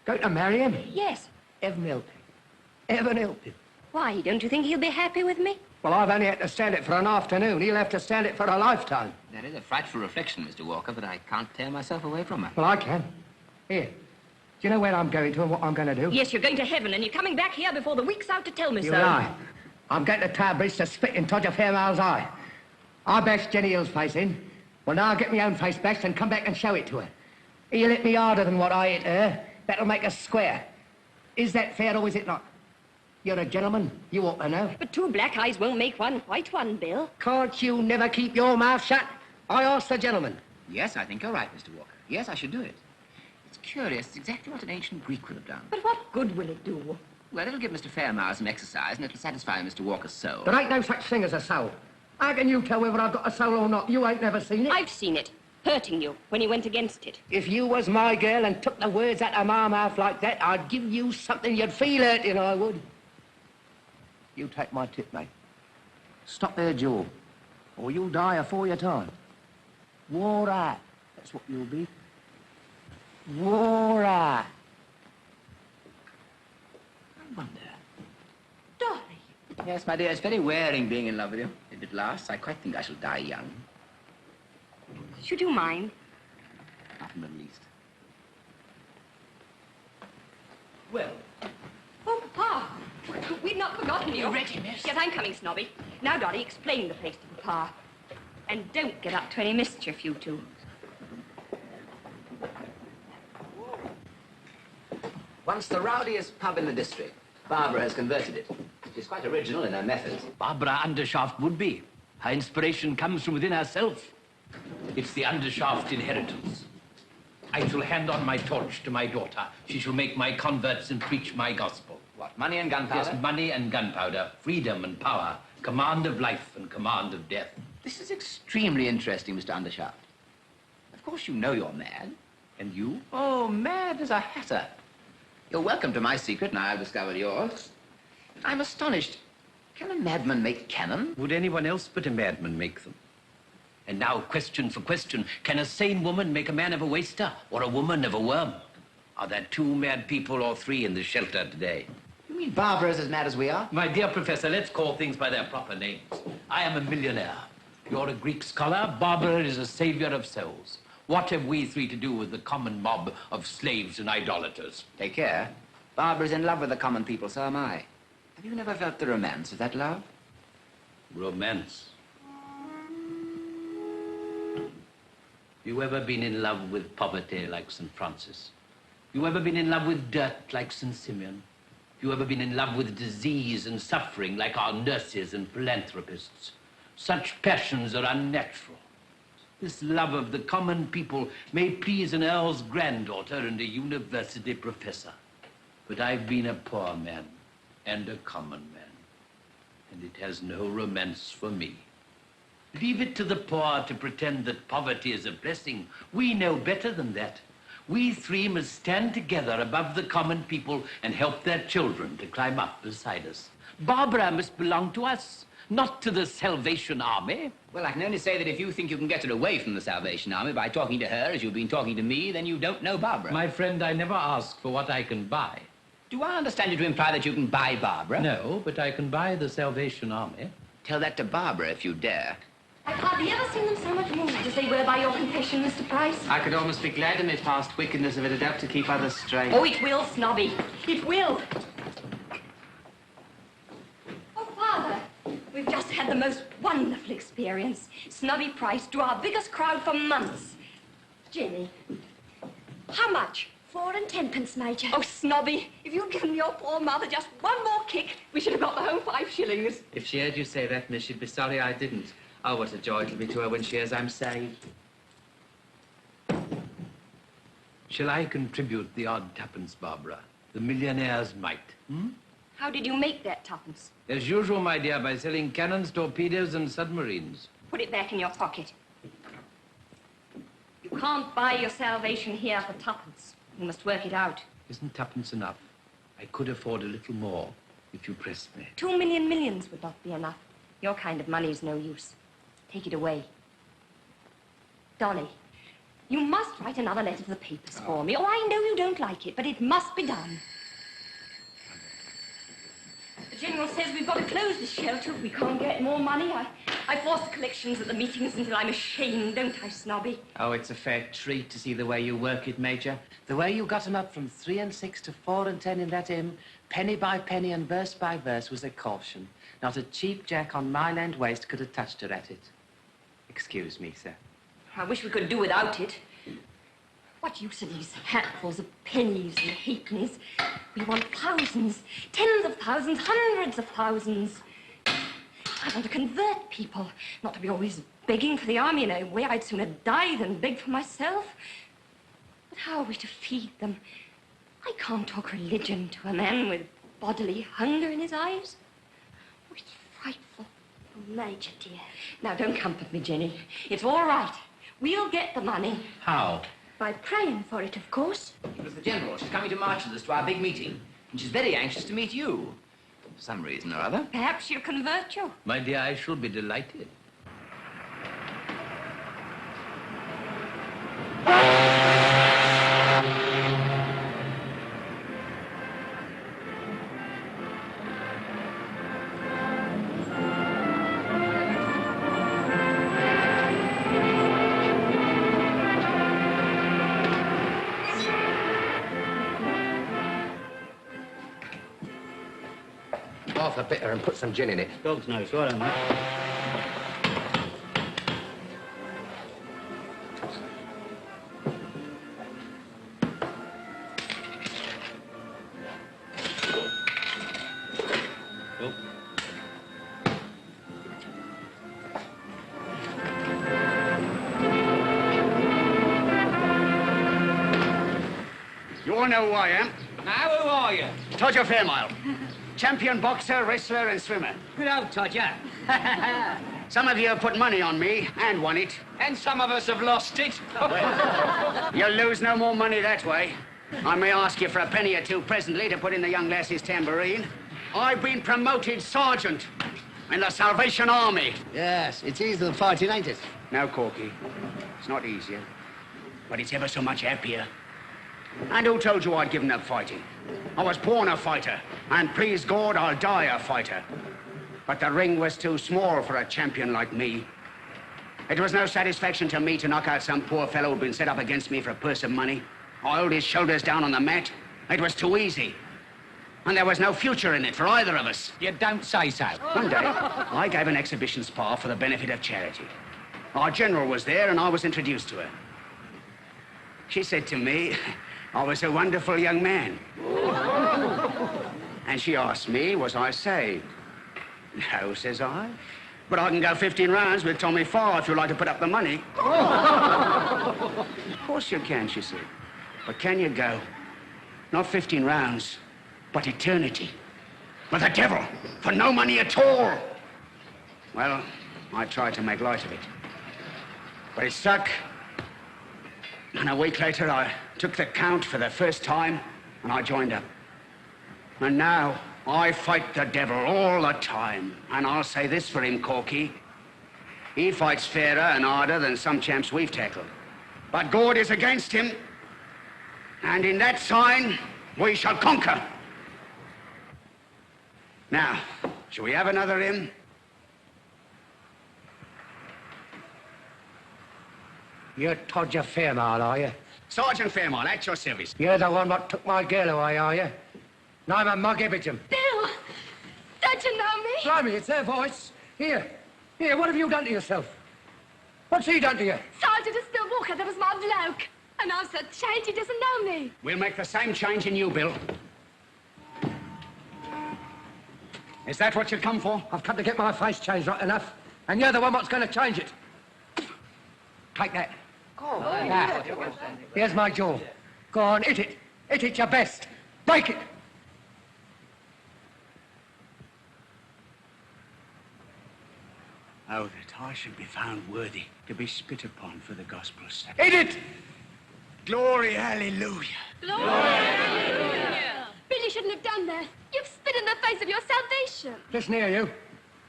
Going to marry him? Yes. Heaven help him. Heaven help him. Why, don't you think he'll be happy with me? Well, I've only had to stand it for an afternoon. He'll have to stand it for a lifetime. That is a frightful reflection, Mr. Walker, but I can't tear myself away from her. Well, I can. Here. Do you know where I'm going to and what I'm going to do? Yes, you're going to heaven, and you're coming back here before the week's out to tell me You so. lie. I'm going to Tower Bridge to spit in Todger Fairmile's eye. I bashed Jenny Hill's face in. Well, now I'll get my own face bashed and come back and show it to her. He'll hit me harder than what I hit her. That'll make us square. Is that fair or is it not? You're a gentleman. You ought to know. But two black eyes won't make one white one, Bill. Can't you never keep your mouth shut? I asked the gentleman. Yes, I think you're right, Mr. Walker. Yes, I should do it. It's curious. It's exactly what an ancient Greek would have done. But what good will it do? Well, it'll give Mr. Fairmire some exercise, and it'll satisfy Mr. Walker's soul. There ain't no such thing as a soul. How can you tell whether I've got a soul or not? You ain't never seen it. I've seen it, hurting you when he went against it. If you was my girl and took the words out of my mouth like that, I'd give you something you'd feel hurting, I would. You take my tip, mate. Stop there, Joe, or you'll die afore your time. Wore out. That's what you'll be. Wore out. I wonder. Dolly. Yes, my dear, it's very wearing being in love with you. If it lasts, I quite think I shall die young. Should you mind? Not in the least. Well, Oh, Papa. We'd not forgotten you. You ready, miss? Yes, I'm coming, Snobby. Now, Dolly, explain the place to Papa. And don't get up to any mischief, you two. Once the rowdiest pub in the district, Barbara has converted it. She's quite original in her methods. Barbara Undershaft would be. Her inspiration comes from within herself. It's the Undershaft inheritance. I shall hand on my torch to my daughter. She shall make my converts and preach my gospel. What, money and gunpowder? Yes, money and gunpowder, freedom and power, command of life and command of death. This is extremely interesting, Mr. Undershaft. Of course you know you're mad. And you? Oh, mad as a hatter. You're welcome to my secret, and I'll discover yours. I'm astonished. Can a madman make cannon? Would anyone else but a madman make them? And now, question for question, can a sane woman make a man of a waster or a woman of a worm? Are there 2 mad people or 3 in the shelter today? You mean Barbara's as mad as we are? My dear Professor, let's call things by their proper names. I am a millionaire. You're a Greek scholar. Barbara is a savior of souls. What have we 3 to do with the common mob of slaves and idolaters? Take care. Barbara's in love with the common people, so am I. Have you never felt the romance of that love? Romance. You ever been in love with poverty like St. Francis? You ever been in love with dirt like St. Simeon? You ever been in love with disease and suffering like our nurses and philanthropists? Such passions are unnatural. This love of the common people may please an earl's granddaughter and a university professor. But I've been a poor man and a common man, and it has no romance for me. Leave it to the poor to pretend that poverty is a blessing. We know better than that. We 3 must stand together above the common people and help their children to climb up beside us. Barbara must belong to us, not to the Salvation Army. Well, I can only say that if you think you can get her away from the Salvation Army by talking to her as you've been talking to me, then you don't know Barbara. My friend, I never ask for what I can buy. Do I understand you to imply that you can buy Barbara? No, but I can buy the Salvation Army. Tell that to Barbara if you dare. I've hardly ever seen them so much moved as they were by your confession, Mr. Price. I could almost be glad in my past wickedness if it had helped to keep others straight. Oh, it will, Snobby. It will. Oh, Father, we've just had the most wonderful experience. Snobby Price drew our biggest crowd for months. Jenny, how much? 4 and 10 pence, Major. Oh, Snobby, if you'd given your poor mother just one more kick, we should have got the home 5 shillings. If she heard you say that, miss, she'd be sorry I didn't. Oh, what a joy it'll be to her when she hears I'm saved. Shall I contribute the odd 2pence, Barbara? The millionaire's mite, How did you make that 2pence? As usual, my dear, by selling cannons, torpedoes, and submarines. Put it back in your pocket. You can't buy your salvation here for 2pence. You must work it out. Isn't 2pence enough? I could afford a little more if you pressed me. 2 million millions would not be enough. Your kind of money is no use. Take it away. Dolly, you must write another letter to the papers for me. Oh, I know you don't like it, but it must be done. The General says we've got to close this shelter if we can't get more money. I force the collections at the meetings until I'm ashamed, don't I, Snobby? Oh, it's a fair treat to see the way you work it, Major. The way you got 'em up from 3 and 6 to 4 and 10 in that hymn, penny by penny and verse by verse, was a caution. Not a cheap jack on mile end waist could have touched her at it. Excuse me, sir. I wish we could do without it. What use are these handfuls of pennies and halfpennies? We want thousands, tens of thousands, hundreds of thousands. I want to convert people, not to be always begging for the army in a way I'd sooner die than beg for myself. But how are we to feed them? I can't talk religion to a man with bodily hunger in his eyes. Oh, it's frightful. Oh, Major, dear. Now, don't comfort me, Jenny. It's all right. We'll get the money. How? By praying for it, of course. It was the General. She's coming to march with us to our big meeting. And she's very anxious to meet you. For some reason or other. Perhaps she'll convert you. My dear, I shall be delighted. Half a bitter and put some gin in it. Dog's nose, right on, mate. You all know who I am. Now, who are you? Todger Fairmile. Champion boxer, wrestler, and swimmer. Hello, Todger. Some of you have put money on me and won it. And some of us have lost it. You'll lose no more money that way. I may ask you for a penny or two presently to put in the young lass's tambourine. I've been promoted sergeant in the Salvation Army. Yes, it's easier than fighting, ain't it? No, Corky. It's not easier. But it's ever so much happier. And who told you I'd given up fighting? I was born a fighter, and please God, I'll die a fighter. But the ring was too small for a champion like me. It was no satisfaction to me to knock out some poor fellow who'd been set up against me for a purse of money. I hold his shoulders down on the mat. It was too easy. And there was no future in it for either of us. You don't say so. One day, I gave an exhibition spar for the benefit of charity. Our general was there, and I was introduced to her. She said to me, I was a wonderful young man. And she asked me, was I saved? No, says I. But I can go 15 rounds with Tommy Farr if you'd like to put up the money. Of course you can, she said. But can you go? Not 15 rounds, but eternity. With the devil, for no money at all. Well, I tried to make light of it. But it stuck. And a week later, I took the count for the first time, and I joined up. And now, I fight the devil all the time. And I'll say this for him, Corky. He fights fairer and harder than some champs we've tackled. But God is against him. And in that sign, we shall conquer. Now, shall we have another hymn? You're Todger Fairmile, are you? Sergeant Fairmile, at your service. You're the one what took my girl away, are you? And I'm a mug Ibbagem. Bill! Don't you know me? Blimey, it's their voice. Here, what have you done to yourself? What's he done to you? Sergeant is still Walker, that was my bloke. And I'm so changed he doesn't know me. We'll make the same change in you, Bill. Is that what you've come for? I've come to get my face changed right enough. And you're the one what's going to change it. Take that. Here's my jaw. Go on, hit it. Hit it your best. Break it. Oh, that I should be found worthy to be spit upon for the gospel's sake. Hit it! Glory, hallelujah. Billy shouldn't have done that. You've spit in the face of your salvation. Listen here, you.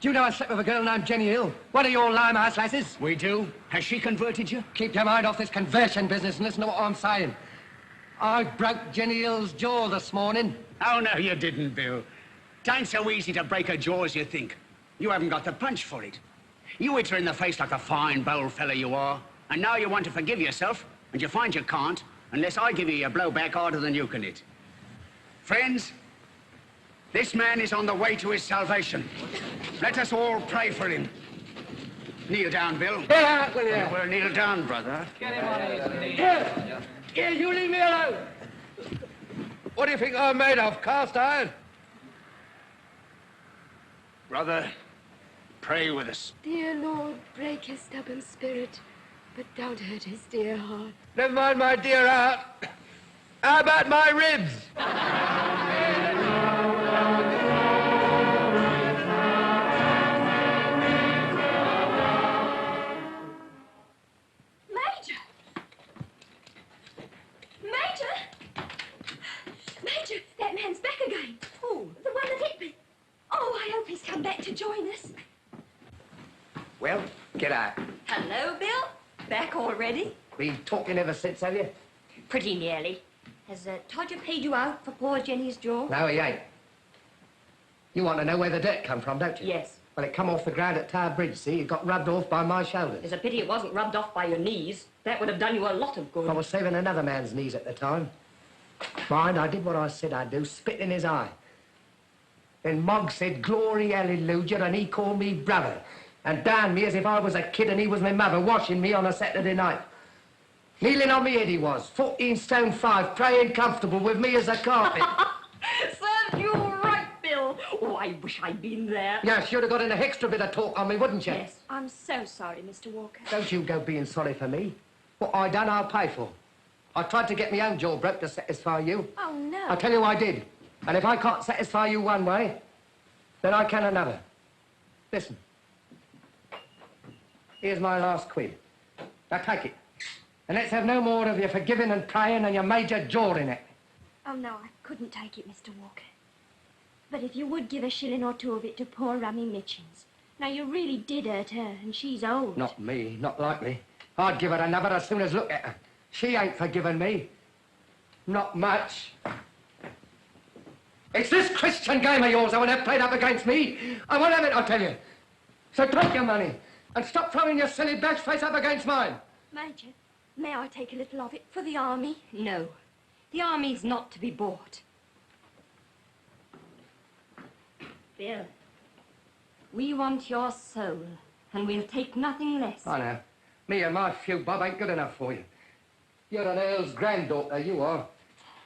Do you know I slept with a girl named Jenny Hill? One of your limehouse lasses? We do. Has she converted you? Keep your mind off this conversion business and listen to what I'm saying. I broke Jenny Hill's jaw this morning. Oh, no, you didn't, Bill. Tain't so easy to break a jaw as you think. You haven't got the punch for it. You hit her in the face like a fine, bold fella you are. And now you want to forgive yourself, and you find you can't, unless I give you a blow back harder than you can hit. Friends, this man is on the way to his salvation. Let us all pray for him. Kneel down, Bill. Get out, will you? Well, kneel down, brother. Here, you leave me alone. What do you think I'm made of, cast iron? Brother, pray with us. Dear Lord, break his stubborn spirit, but don't hurt his dear heart. Never mind my dear heart. How about my ribs? Major, that man's back again. Oh, the one that hit me. Oh, I hope he's come back to join us. Well, get out. Hello, Bill. Back already? Been talking ever since, have you? Pretty nearly. Has Todger paid you out for poor Jenny's jaw? No, he ain't. You want to know where the dirt come from, don't you? Yes. Well, it come off the ground at Tower Bridge, see? It got rubbed off by my shoulders. It's a pity it wasn't rubbed off by your knees. That would have done you a lot of good. I was saving another man's knees at the time. Mind, I did what I said I'd do, spit in his eye. Then Mogg said, glory, hallelujah, and he called me brother. And downed me as if I was a kid and he was my mother, washing me on a Saturday night. Kneeling on me head he was, 14 stone 5, praying comfortable with me as a carpet. Served you right, Bill. Oh, I wish I'd been there. Yes, you'd have got an extra bit of talk on me, wouldn't you? Yes. I'm so sorry, Mr. Walker. Don't you go being sorry for me. What I done, I'll pay for. I tried to get my own jaw broke to satisfy you. Oh, no. I tell you I did. And if I can't satisfy you one way, then I can another. Listen. Here's my last quid. Now take it. And let's have no more of your forgiving and praying and your major jaw in it. Oh, no, I couldn't take it, Mr. Walker. But if you would give a shilling or two of it to poor Rummy Mitchins. Now, you really did hurt her, and she's old. Not me, not likely. I'd give her another as soon as look at her. She ain't forgiven me. Not much. It's this Christian game of yours I want to have played up against me. I won't have it, I tell you. So take your money and stop throwing your silly badge face up against mine. Major, may I take a little of it for the army? No. The army's not to be bought. Bill, we want your soul, and we'll take nothing less. I know. Me and my few bob ain't good enough for you. You're an earl's granddaughter, you are.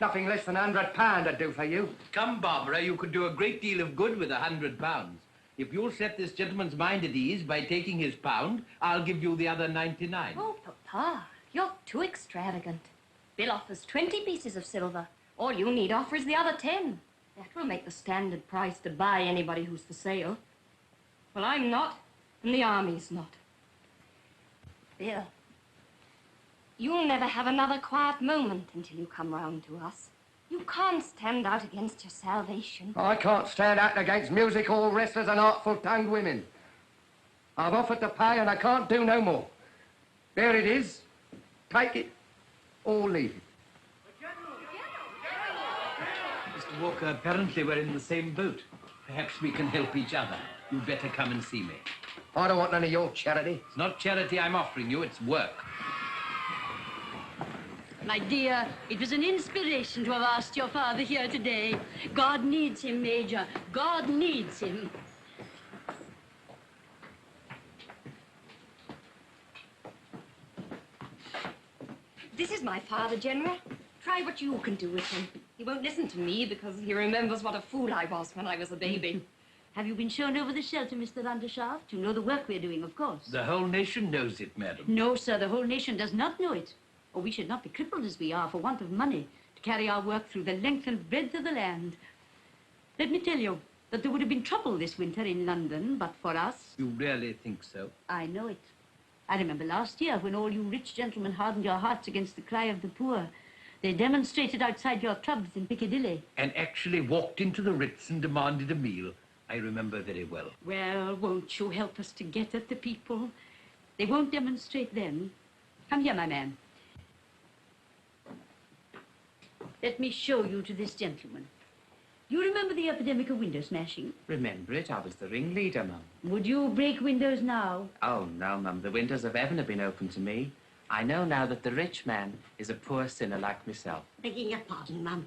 Nothing less than £100 would do for you. Come, Barbara, you could do a great deal of good with £100. If you'll set this gentleman's mind at ease by taking his £1, I'll give you the other 99. Oh, Papa, you're too extravagant. Bill offers 20 pieces of silver. All you need offer is the other 10. That will make the standard price to buy anybody who's for sale. Well, I'm not, and the army's not. Bill, you'll never have another quiet moment until you come round to us. You can't stand out against your salvation. I can't stand out against music hall wrestlers and artful-tongued women. I've offered to pay and I can't do no more. There it is. Take it or leave it. Mr. Walker, apparently we're in the same boat. Perhaps we can help each other. You'd better come and see me. I don't want none of your charity. It's not charity I'm offering you, it's work. My dear, it was an inspiration to have asked your father here today. God needs him, Major. God needs him. This is my father, General. Try what you can do with him. He won't listen to me because he remembers what a fool I was when I was a baby. Have you been shown over the shelter, Mr. Undershaft? You know the work we're doing, of course. The whole nation knows it, madam. No, sir, the whole nation does not know it. Or we should not be crippled as we are for want of money to carry our work through the length and breadth of the land. Let me tell you that there would have been trouble this winter in London, but for us... You really think so? I know it. I remember last year when all you rich gentlemen hardened your hearts against the cry of the poor. They demonstrated outside your clubs in Piccadilly. And actually walked into the Ritz and demanded a meal. I remember very well. Well, won't you help us to get at the people? They won't demonstrate then. Come here, my man. Let me show you to this gentleman. You remember the epidemic of window smashing? Remember it? I was the ringleader, Mum. Would you break windows now? Oh, no, Mum. The windows of heaven have been opened to me. I know now that the rich man is a poor sinner like myself. Begging your pardon, Mum.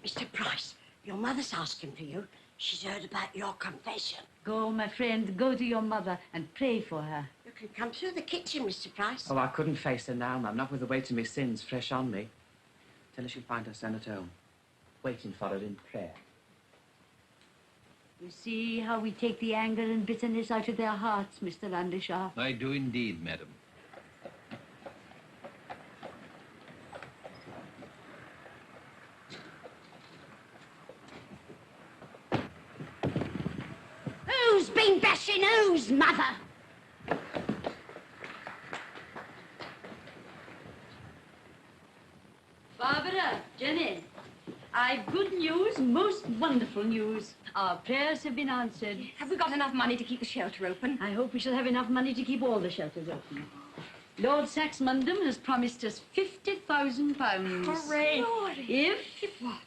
Mr. Price, your mother's asking for you. She's heard about your confession. Go, my friend, go to your mother and pray for her. You can come through the kitchen, Mr. Price. Oh, I couldn't face her now, ma'am, not with the weight of my sins fresh on me. Tell her she'll find her son at home, waiting for her in prayer. You see how we take the anger and bitterness out of their hearts, Mr. Landyshaw. I do indeed, madam. Who's been bashing whose, Mother? Barbara, Jenny, I've good news, most wonderful news. Our prayers have been answered. Have we got enough money to keep the shelter open? I hope we shall have enough money to keep all the shelters open. Lord Saxmundham has promised us £50,000. Hooray! If what?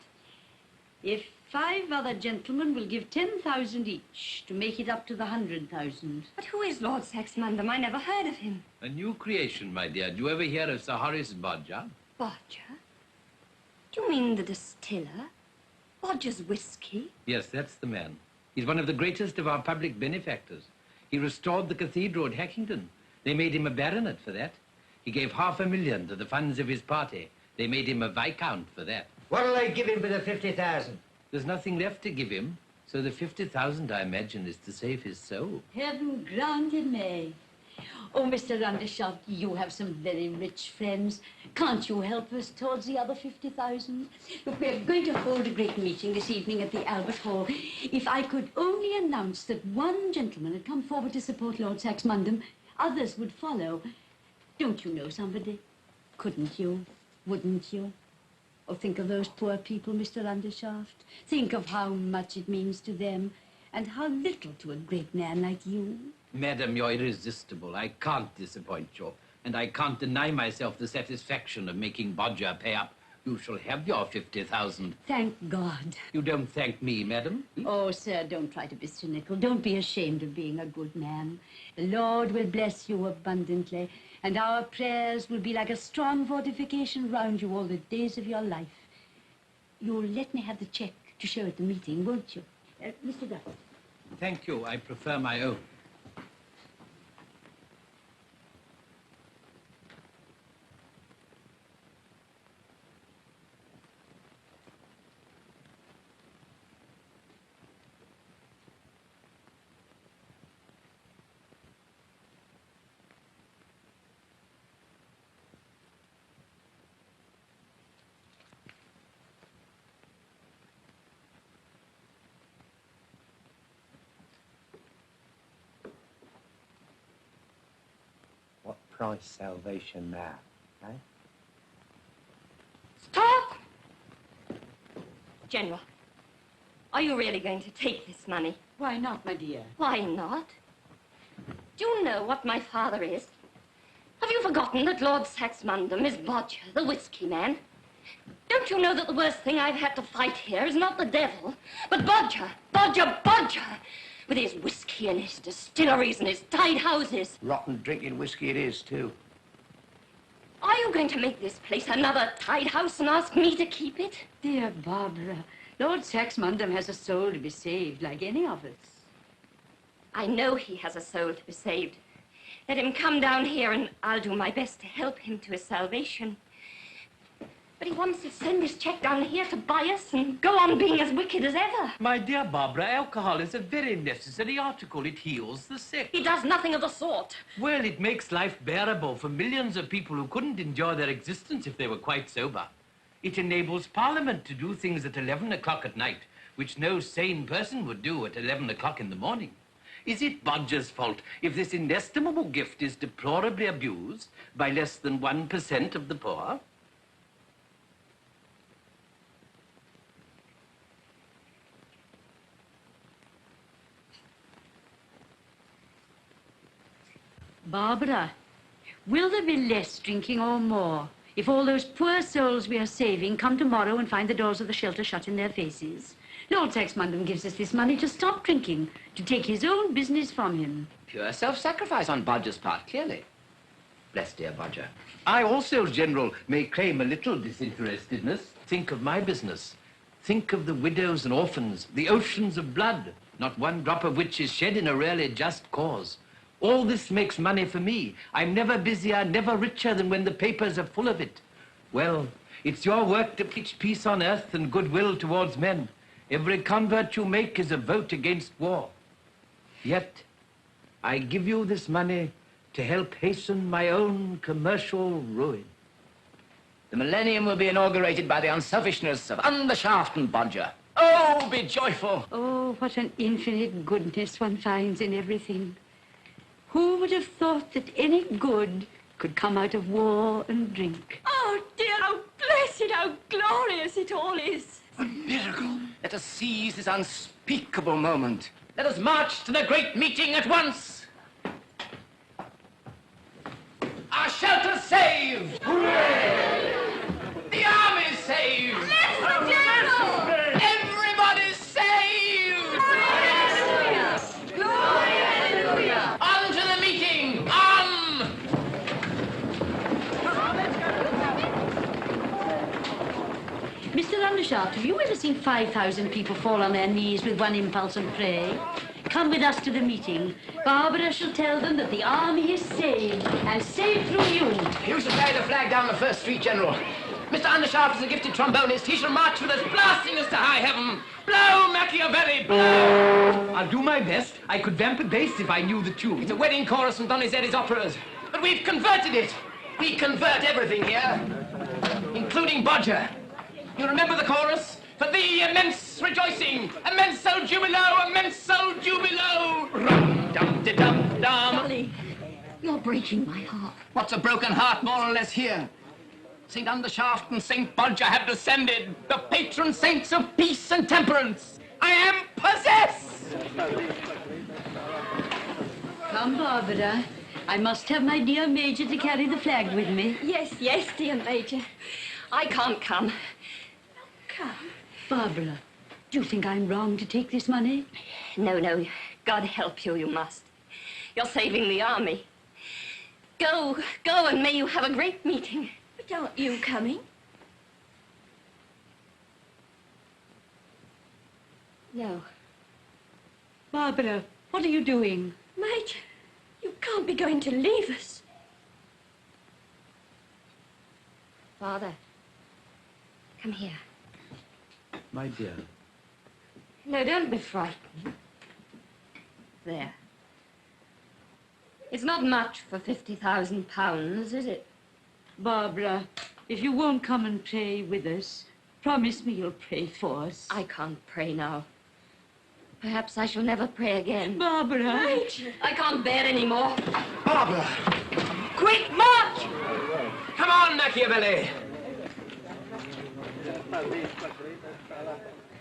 If 5 other gentlemen will give 10,000 each to make it up to the 100,000. But who is Lord Saxmundham? I never heard of him. A new creation, my dear. Do you ever hear of Sir Horace Bodger? Bodger? Do you mean the distiller? Bodger's whiskey? Yes, that's the man. He's one of the greatest of our public benefactors. He restored the cathedral at Hackington. They made him a baronet for that. He gave £500,000 to the funds of his party. They made him a viscount for that. What'll they give him for the 50,000? There's nothing left to give him, so the 50,000, I imagine, is to save his soul. Heaven grant it may. Oh, Mr. Undershot, you have some very rich friends. Can't you help us towards the other 50,000? Look, we're going to hold a great meeting this evening at the Albert Hall. If I could only announce that one gentleman had come forward to support Lord Saxmundham, others would follow. Don't you know somebody? Couldn't you? Wouldn't you? Oh, think of those poor people, Mr. Undershaft. Think of how much it means to them and how little to a great man like you. Madam, you're irresistible. I can't disappoint you. And I can't deny myself the satisfaction of making Bodger pay up. You shall have your 50,000. Thank God. You don't thank me, madam. Oh, sir, don't try to be cynical. Don't be ashamed of being a good man. The Lord will bless you abundantly, and our prayers will be like a strong fortification round you all the days of your life. You'll let me have the cheque to show at the meeting, won't you? Mr. Duff. Thank you. I prefer my own. What price salvation now, eh? Stop! General, are you really going to take this money? Why not, my dear? Why not? Do you know what my father is? Have you forgotten that Lord Saxmundham is Bodger, the whiskey man? Don't you know that the worst thing I've had to fight here is not the devil, but Bodger, Bodger, Bodger, with his whiskey and his distilleries and his tied houses. Rotten drinking whiskey it is, too. Are you going to make this place another tied house and ask me to keep it? Dear Barbara, Lord Saxmundham has a soul to be saved, like any of us. I know he has a soul to be saved. Let him come down here and I'll do my best to help him to his salvation. But he wants to send his cheque down here to buy us and go on being as wicked as ever. My dear Barbara, alcohol is a very necessary article. It heals the sick. He does nothing of the sort. Well, it makes life bearable for millions of people who couldn't enjoy their existence if they were quite sober. It enables Parliament to do things at 11 o'clock at night, which no sane person would do at 11 o'clock in the morning. Is it Bodger's fault if this inestimable gift is deplorably abused by less than 1% of the poor? Barbara, will there be less drinking or more if all those poor souls we are saving come tomorrow and find the doors of the shelter shut in their faces? Lord Saxmundham gives us this money to stop drinking, to take his own business from him. Pure self-sacrifice on Bodger's part, clearly. Bless dear Bodger. I also, General, may claim a little disinterestedness. Think of my business. Think of the widows and orphans, the oceans of blood not one drop of which is shed in a really just cause. All this makes money for me. I'm never busier, never richer than when the papers are full of it. Well, it's your work to preach peace on earth and goodwill towards men. Every convert you make is a vote against war. Yet, I give you this money to help hasten my own commercial ruin. The millennium will be inaugurated by the unselfishness of Undershaft and Bodger. Oh, be joyful! Oh, what an infinite goodness one finds in everything. Who would have thought that any good could come out of war and drink? Oh, dear, how blessed, how glorious it all is. A miracle! Let us seize this unspeakable moment. Let us march to the great meeting at once! Our shelter saved! Hooray! The army's saved! Bless the general! Everybody's saved! Hallelujah! Glory, hallelujah! On to the meeting! On! Mr. Undershaft, have you ever seen 5,000 people fall on their knees with one impulse and pray? Come with us to the meeting. Barbara shall tell them that the army is saved, and saved through you. You shall carry the flag down the first street, General. Mr. Undershaft is a gifted trombonist. He shall march with us, blasting us to high heaven. Blow, Machiavelli, blow! I'll do my best. I could vamp a bass if I knew the tune. It's a wedding chorus from Donizetti's operas. But we've converted it. We convert everything here, including Bodger. You remember the chorus? For thee, immense rejoicing, immenso jubilo, immenso jubilo. Rum-dum-de-dum-dum. Dolly, you're breaking my heart. What's a broken heart, more or less, here? St. Undershaft and St. Bodger have descended, the patron saints of peace and temperance. I am possessed! Come, Barbara. I must have my dear Major to carry the flag with me. Yes, yes, dear Major. I can't come. Come. Barbara, do you think I'm wrong to take this money? No, no. God help you, you must. You're saving the army. Go, go, and may you have a great meeting. But aren't you coming? No. Barbara, what are you doing? Major, you can't be going to leave us. Father, come here. My dear. No, don't be frightened. There. It's not much for £50,000, is it? Barbara, if you won't come and pray with us, promise me you'll pray for us. I can't pray now. Perhaps I shall never pray again. Barbara! Major! I can't bear any more. Barbara! Quick, march! Come on, Machiavelli!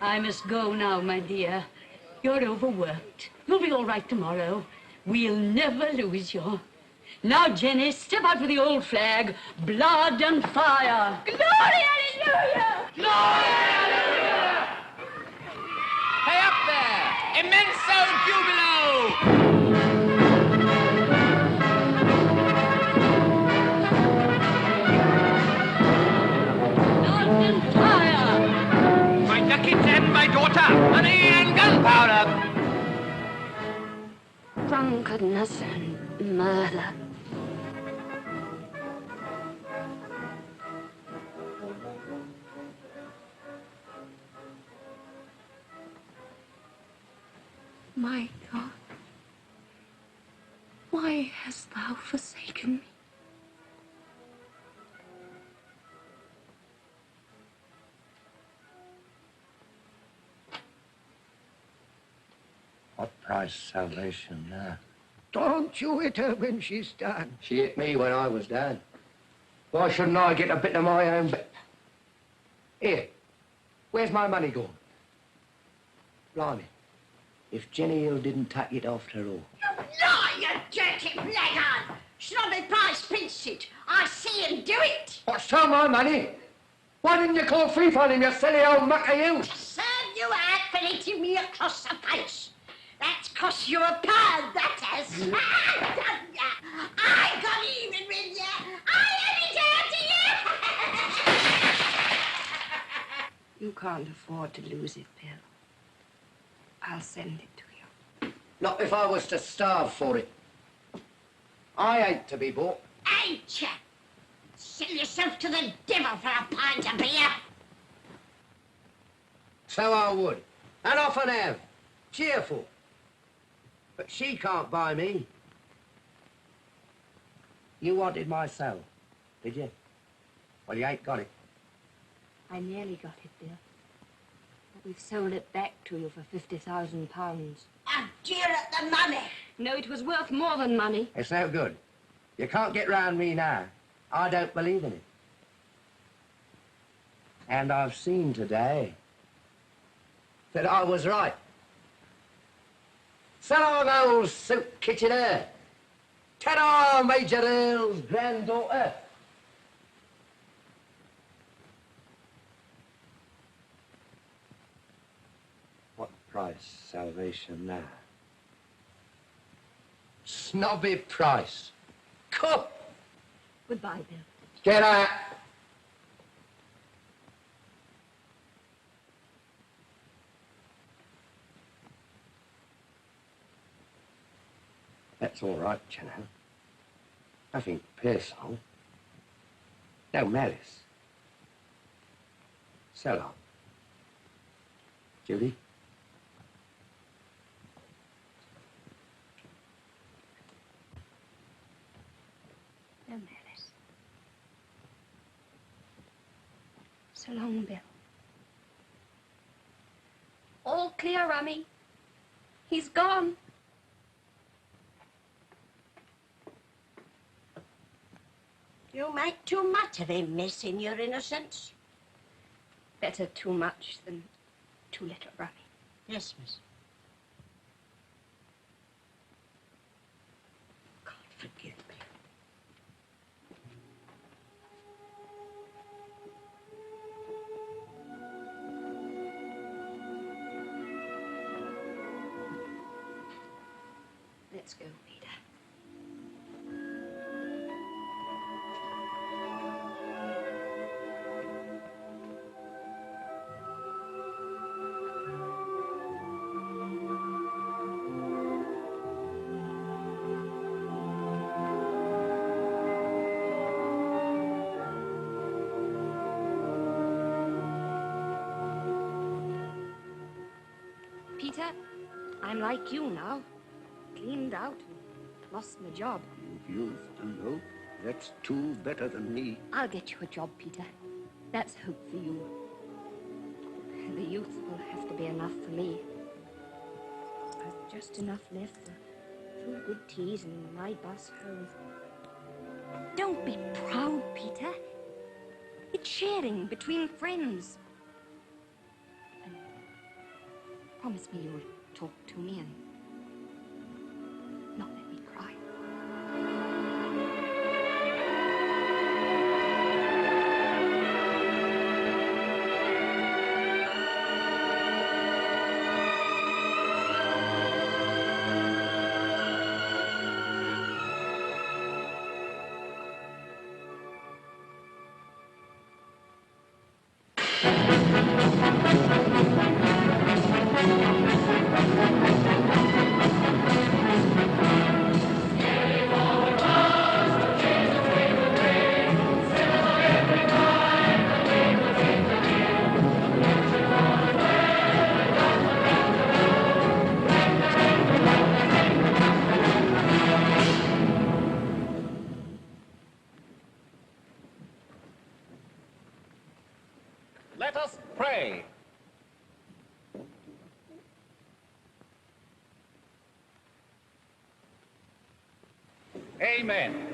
I must go now, my dear. You're overworked. You'll be all right tomorrow. We'll never lose you. Now, Jenny, step out for the old flag. Blood and fire. Glory, hallelujah! Glory, hallelujah! Hey, up there! Immenso jubilo! Blood and fire. My ducats and my daughter, honey and gunpowder. Drunkenness and murder. My God, why hast thou forsaken me? What price salvation now? Don't you hit her when she's done. She hit me when I was down. Why shouldn't I get a bit of my own back? Here, where's my money gone? Blimey, if Jenny Hill didn't tuck it after all. You lie, you dirty blackguard! Snobby Price pinched it. I see him do it. What's so my money? Why didn't you call thief on him, you silly old mucker, you? Serve you out for hitting me across the face. That's cost you £1, that has. I got even with you. I let it out to you. You can't afford to lose it, Bill. I'll send it to you. Not if I was to starve for it. I ain't to be bought. Ain't ya? Sell yourself to the devil for a pint of beer. So I would, and often have. Cheerful. But she can't buy me. You wanted my soul, did you? Well, you ain't got it. I nearly got it, Bill. But we've sold it back to you for £50,000. A dear at the money. No, it was worth more than money. It's no good. You can't get round me now. I don't believe in it. And I've seen today that I was right. So long, old soup kitchener. Ta-da, Major Earl's granddaughter. What price salvation now? Snobby price. Come. Goodbye, Bill. Get out. That's all right, you know. Nothing personal. No malice. So long. Judy? No malice. So long, Bill. All clear, Rummy. He's gone. You make too much of him, miss, in your innocence. Better too much than too little, Rummy. Yes, miss. God forgive me. Let's go, Peter. Peter, I'm like you now. Cleaned out and lost my job. Youth and hope. That's two better than me. I'll get you a job, Peter. That's hope for you. The youth will have to be enough for me. I've just enough left for 2 good teas and my bus home. Don't be proud, Peter. It's sharing between friends. And promise me you'll talk to me and not let me cry. Let us pray. Amen.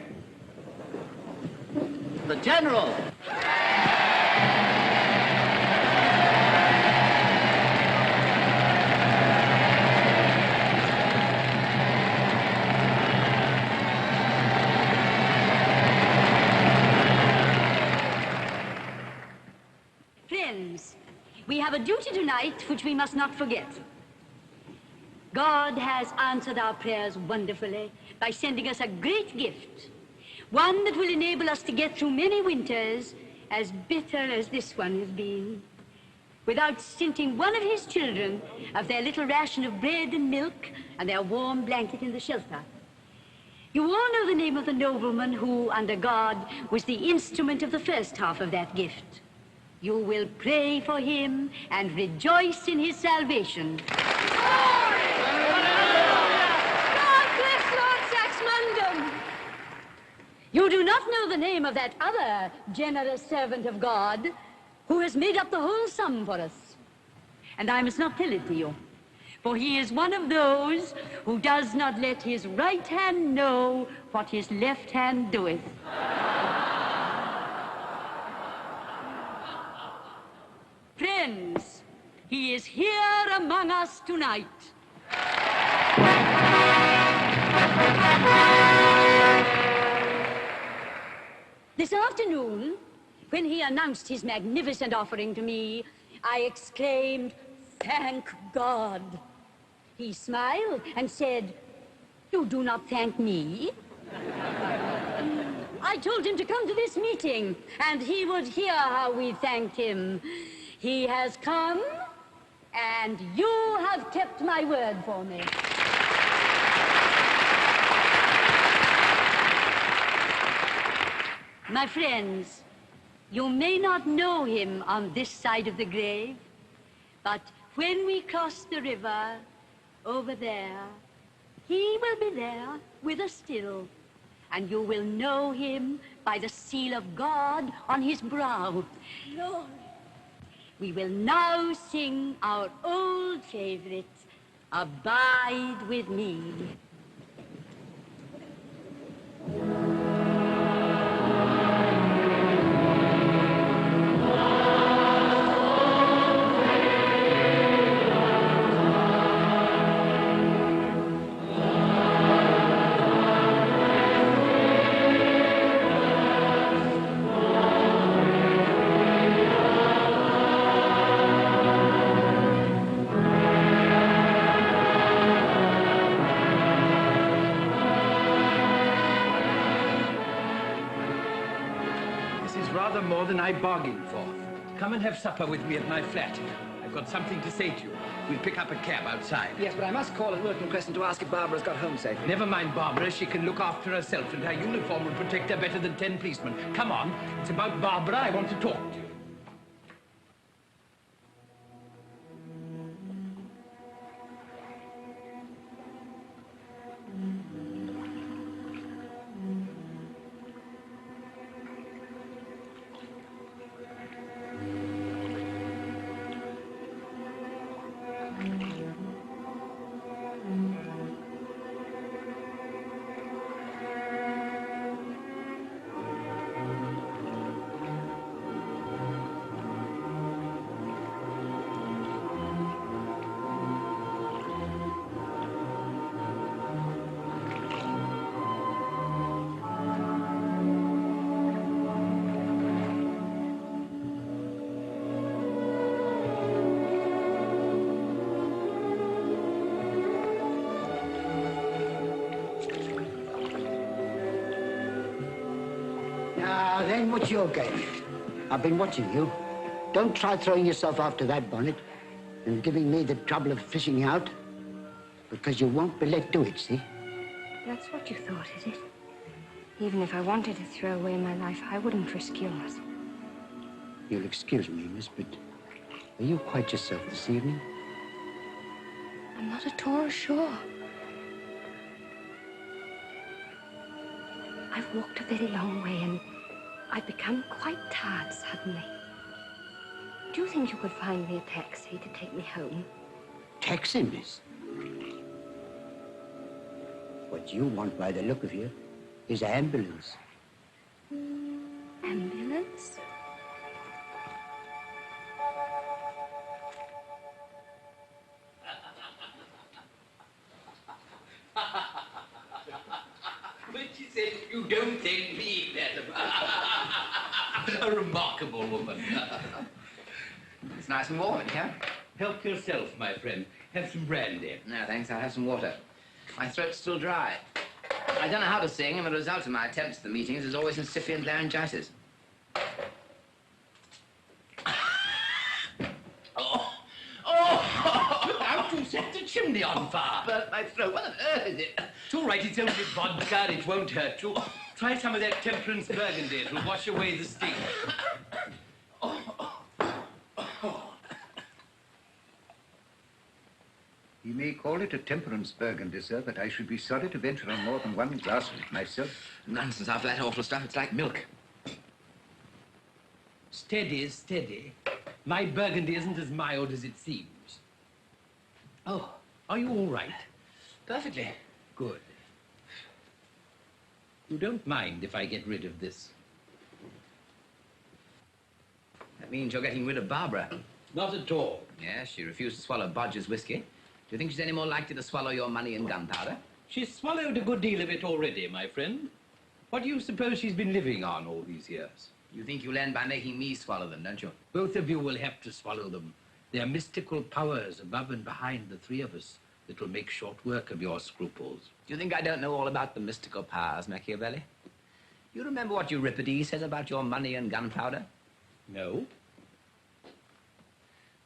The General! Friends, we have a duty tonight which we must not forget. God has answered our prayers wonderfully by sending us a great gift, one that will enable us to get through many winters as bitter as this one has been. without stinting one of his children of their little ration of bread and milk and their warm blanket in the shelter. You all know the name of the nobleman who, under God, was the instrument of the first half of that gift. You will pray for him and rejoice in his salvation. God bless Lord Saxmundham! You do not know the name of that other generous servant of God who has made up the whole sum for us. And I must not tell it to you, for he is one of those who does not let his right hand know what his left hand doeth. Friends, he is here among us tonight. This afternoon, when he announced his magnificent offering to me, I exclaimed, "Thank God." He smiled and said, "You do not thank me." I told him to come to this meeting, and he would hear how we thanked him. He has come, and you have kept my word for me. My friends, you may not know him on this side of the grave, but when we cross the river over there, he will be there with us still, and you will know him by the seal of God on his brow. Lord. We will now sing our old favorite, "Abide with Me." More than I bargained for. Come and have supper with me at my flat. I've got something to say to you. We'll pick up a cab outside. Yes, but I must call at Wilton Crescent to ask if Barbara's got home safely. Never mind Barbara. She can look after herself, and her uniform will protect her better than 10 policemen. Come on. It's about Barbara I want to talk to you. Now, then, what's your game? I've been watching you. Don't try throwing yourself after that bonnet and giving me the trouble of fishing you out, because you won't be let do it, see? That's what you thought, is it? Even if I wanted to throw away my life, I wouldn't risk yours. You'll excuse me, miss, but are you quite yourself this evening? I'm not at all sure. I've walked a very long way, and I've become quite tired suddenly. Do you think you could find me a taxi to take me home? Taxi, miss? What you want, by the look of you, is an ambulance. Ambulance? But she said, "You don't think me that." A remarkable woman. It's nice and warm in here. Help yourself, my friend. Have some brandy. No, thanks. I'll have some water. My throat's still dry. I don't know how to sing, and the result of my attempts at the meetings is always incipient laryngitis. chimney on fire. Burnt my throat. What on earth is it? It's all right, it's only vodka. It won't hurt you. Try some of that temperance burgundy. It'll wash away the sting. You may call it a temperance burgundy, sir, but I should be sorry to venture on more than one glass of it myself. Nonsense, after that awful stuff, it's like milk. Steady, steady. My burgundy isn't as mild as it seems. Oh, are you all right? Perfectly. Good. You don't mind if I get rid of this? That means you're getting rid of Barbara. Not at all. Yes, she refused to swallow Bodger's whiskey. Do you think she's any more likely to swallow your money and gunpowder? She's swallowed a good deal of it already, my friend. What do you suppose she's been living on all these years? You think you'll end by making me swallow them, don't you? Both of you will have to swallow them. They're mystical powers above and behind the three of us that will make short work of your scruples. Do you think I don't know all about the mystical powers, Machiavelli? You remember what Euripides says about your money and gunpowder? No.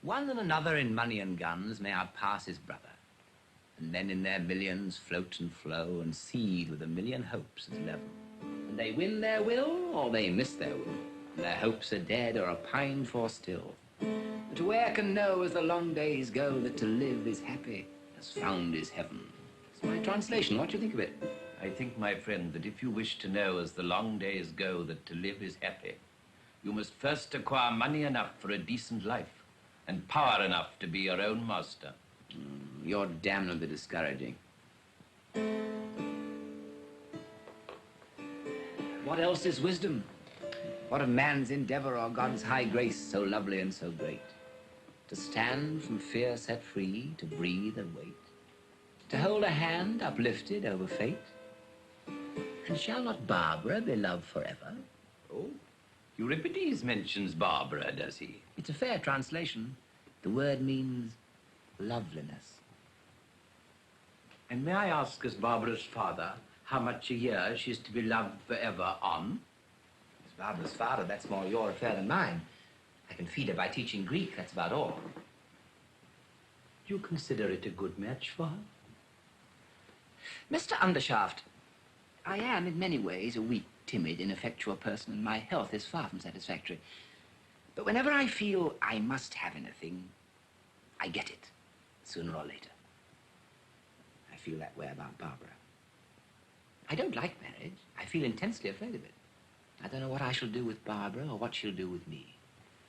One and another in money and guns may outpass his brother, and then in their millions float and flow and seed with a million hopes as level. And they win their will, or they miss their will, and their hopes are dead or are pined for still. But where can know as the long days go that to live is happy, as found is heaven? It's my translation. What do you think of it? I think, my friend, that if you wish to know as the long days go that to live is happy, you must first acquire money enough for a decent life and power enough to be your own master. You're damnably discouraging. What else is wisdom? What of man's endeavor or God's high grace so lovely and so great? To stand from fear set free, to breathe and wait, to hold a hand uplifted over fate. And shall not Barbara be loved forever? Oh, Euripides mentions Barbara, does he? It's a fair translation. The word means loveliness. And may I ask, as Barbara's father, how much a year she's to be loved forever on? As Barbara's father, that's more your affair than mine. I can feed her by teaching Greek, that's about all. Do you consider it a good match for her? Mr. Undershaft, I am in many ways a weak, timid, ineffectual person, and my health is far from satisfactory. But whenever I feel I must have anything, I get it, sooner or later. I feel that way about Barbara. I don't like marriage. I feel intensely afraid of it. I don't know what I shall do with Barbara or what she'll do with me.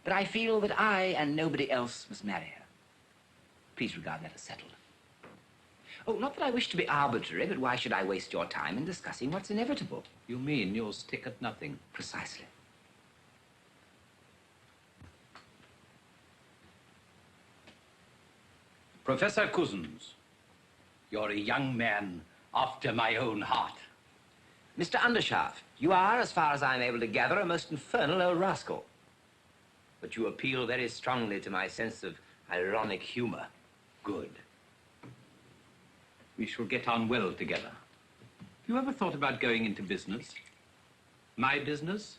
But I feel that I and nobody else must marry her. Please regard that as settled. Oh, not that I wish to be arbitrary, but why should I waste your time in discussing what's inevitable? You mean you'll stick at nothing? Precisely. Professor Cousins, you're a young man after my own heart. Mr. Undershaft, you are, as far as I'm able to gather, a most infernal old rascal. But you appeal very strongly to my sense of ironic humor. Good. We shall get on well together. Have you ever thought about going into business? My business?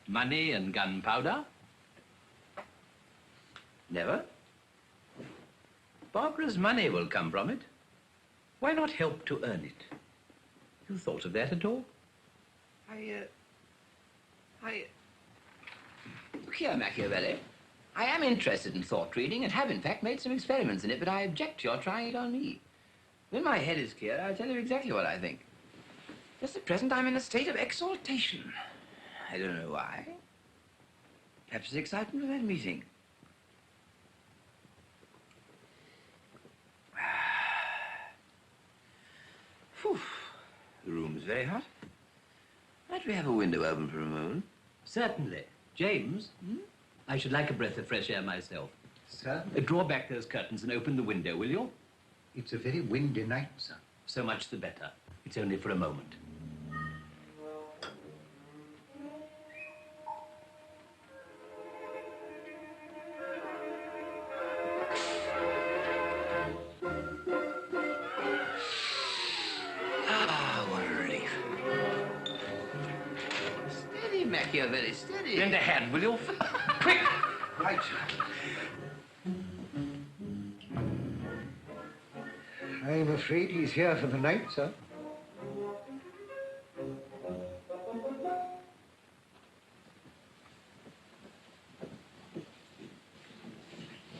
Money and gunpowder? Never. Barbara's money will come from it. Why not help to earn it? You thought of that at all? Look here, Machiavelli. I am interested in thought reading and have, in fact, made some experiments in it, but I object to your trying it on me. When my head is clear, I'll tell you exactly what I think. Just at present, I'm in a state of exaltation. I don't know why. Perhaps it's excitement of that meeting. Whew. The room's very hot. Might we have a window open for a moment? Certainly. James, I should like a breath of fresh air myself. Sir? Draw back those curtains and open the window, will you? It's a very windy night, sir. So much the better. It's only for a moment. Very steady. Lend a hand, will you? Quick! Right. I'm afraid he's here for the night, sir.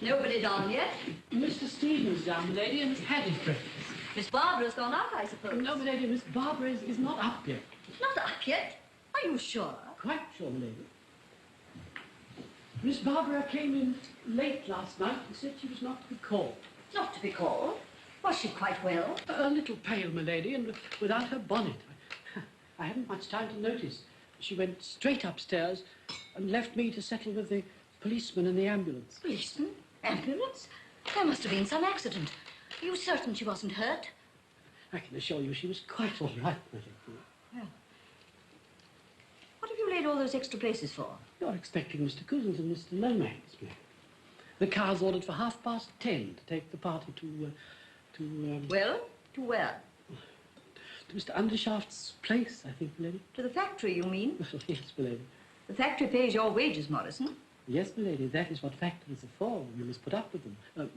Nobody down yet? Mr. Stevens down, lady, and has had his breakfast. Miss Barbara's gone up, I suppose. No, lady, Miss Barbara is not up yet. Not up yet? Are you sure? Quite sure, lady. Miss Barbara came in late last night and said she was not to be called. Not to be called? Was she quite well? A little pale, my lady, and without her bonnet. I haven't much time to notice. She went straight upstairs and left me to settle with the policeman and the ambulance. Policeman? Ambulance? There must have been some accident. Are you certain she wasn't hurt? I can assure you she was quite all right, my lady. Well, what have you laid all those extra places for? You're expecting Mr. Cousins and Mr. Lomax, ma'am. The car's ordered for 10:30 to take the party to Well, to where? To Mr. Undershaft's place, I think, my lady. To the factory, you mean? Yes, my lady. The factory pays your wages, Morrison. Yes, my lady, that is what factories are for. You must put up with them.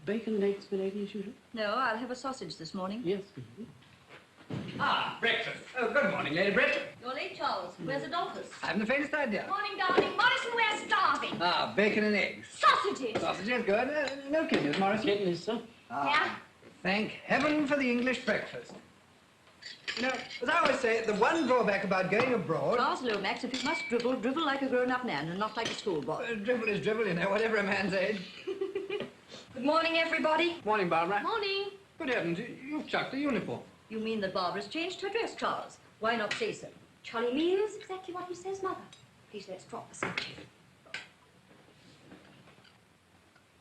Bacon and eggs, my lady, as usual? No, I'll have a sausage this morning. Yes, my lady. Ah, breakfast. Oh, good morning, Lady Britt. You're late, Charles. Where's Adolphus? I haven't the faintest idea. Morning, darling. Morrison, we're starving. Ah, bacon and eggs. Sausages. Sausages, good. No kidneys, Morrison. Kidneys, sir. Yeah? Thank heaven for the English breakfast. You know, as I always say, the one drawback about going abroad... Charles Lomax, if you must dribble, dribble like a grown-up man and not like a schoolboy. Dribble is dribble, you know, whatever a man's age. Good morning, everybody. Morning, Barbara. Morning. Good heavens, you've chucked the uniform. You mean that Barbara's changed her dress, Charles? Why not say so? Charlie means exactly what he says, Mother. Please, let's drop the subject.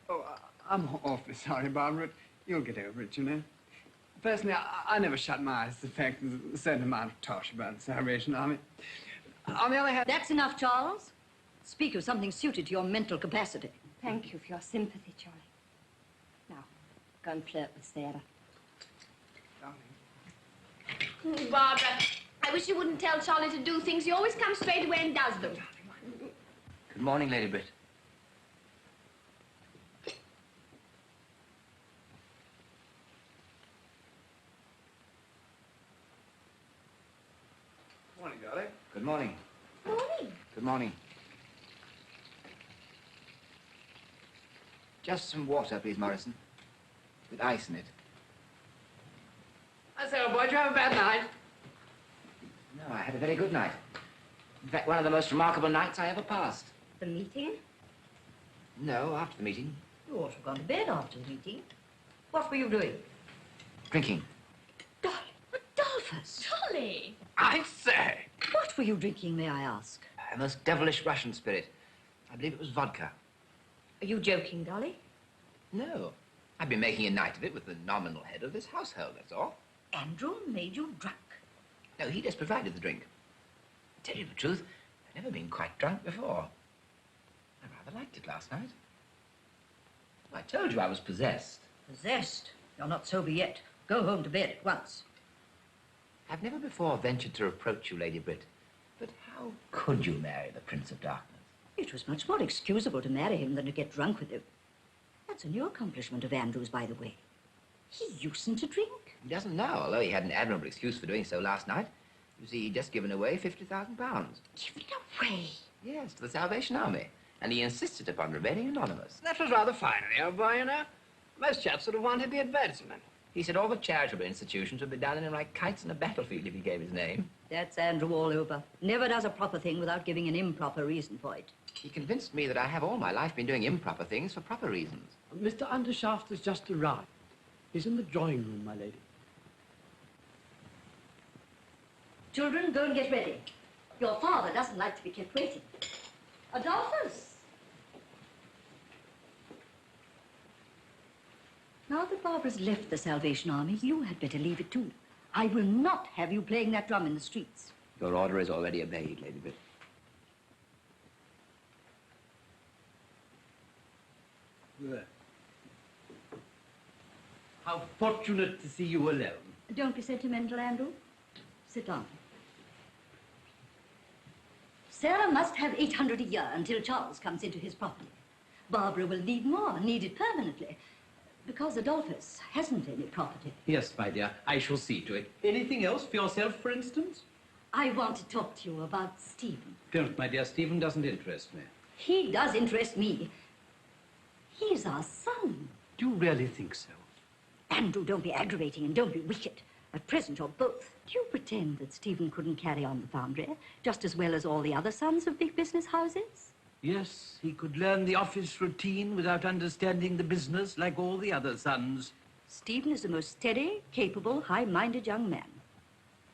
Oh, I'm awfully sorry, Barbara. You'll get over it, you know. Personally, I never shut my eyes to the fact that there's a certain amount of tosh about the Salvation Army. On the other hand... That's enough, Charles. Speak of something suited to your mental capacity. Thank you for your sympathy, Charlie. Now, go and flirt with Sarah. Barbara, I wish you wouldn't tell Charlie to do things. He always comes straight away and does them. Good morning, Lady Britt. Morning, darling. Good morning. Morning. Good morning. Just some water, please, Morrison. With ice in it. I say, old boy, did you have a bad night? No, I had a very good night. In fact, one of the most remarkable nights I ever passed. The meeting? No, after the meeting. You ought to have gone to bed after the meeting. What were you doing? Drinking. Darling, Adolphus! Charlie! I say! What were you drinking, may I ask? A most devilish Russian spirit. I believe it was vodka. Are you joking, Dolly? No. I've been making a night of it with the nominal head of this household, that's all. Andrew made you drunk. No, he just provided the drink. To tell you the truth, I've never been quite drunk before. I rather liked it last night. I told you I was possessed. Possessed? You're not sober yet. Go home to bed at once. I've never before ventured to reproach you, Lady Britt, but how could you marry the Prince of Darkness? It was much more excusable to marry him than to get drunk with him. That's a new accomplishment of Andrew's, by the way. He usedn't to drink. He doesn't now, although he had an admirable excuse for doing so last night. You see, he'd just given away £50,000. Given away? Yes, to the Salvation Army. And he insisted upon remaining anonymous. That was rather fine of the old boy, you know. Most chaps would have wanted the advertisement. He said all the charitable institutions would be down on him like kites in a battlefield if he gave his name. That's Andrew all over. Never does a proper thing without giving an improper reason for it. He convinced me that I have all my life been doing improper things for proper reasons. Mr. Undershaft has just arrived. He's in the drawing room, my lady. Children, go and get ready. Your father doesn't like to be kept waiting. Adolphus! Now that Barbara's left the Salvation Army, you had better leave it too. I will not have you playing that drum in the streets. Your order is already obeyed, Lady Britt. How fortunate to see you alone. Don't be sentimental, Andrew. Sit down. Sarah must have 800 a year until Charles comes into his property. Barbara will need more, need it permanently. Because Adolphus hasn't any property. Yes, my dear, I shall see to it. Anything else for yourself, for instance? I want to talk to you about Stephen. Don't, my dear. Stephen doesn't interest me. He does interest me. He's our son. Do you really think so? Andrew, don't be aggravating and don't be wicked. At present, you're both. Do you pretend that Stephen couldn't carry on the foundry just as well as all the other sons of big business houses? Yes, he could learn the office routine without understanding the business like all the other sons. Stephen is the most steady, capable, high-minded young man.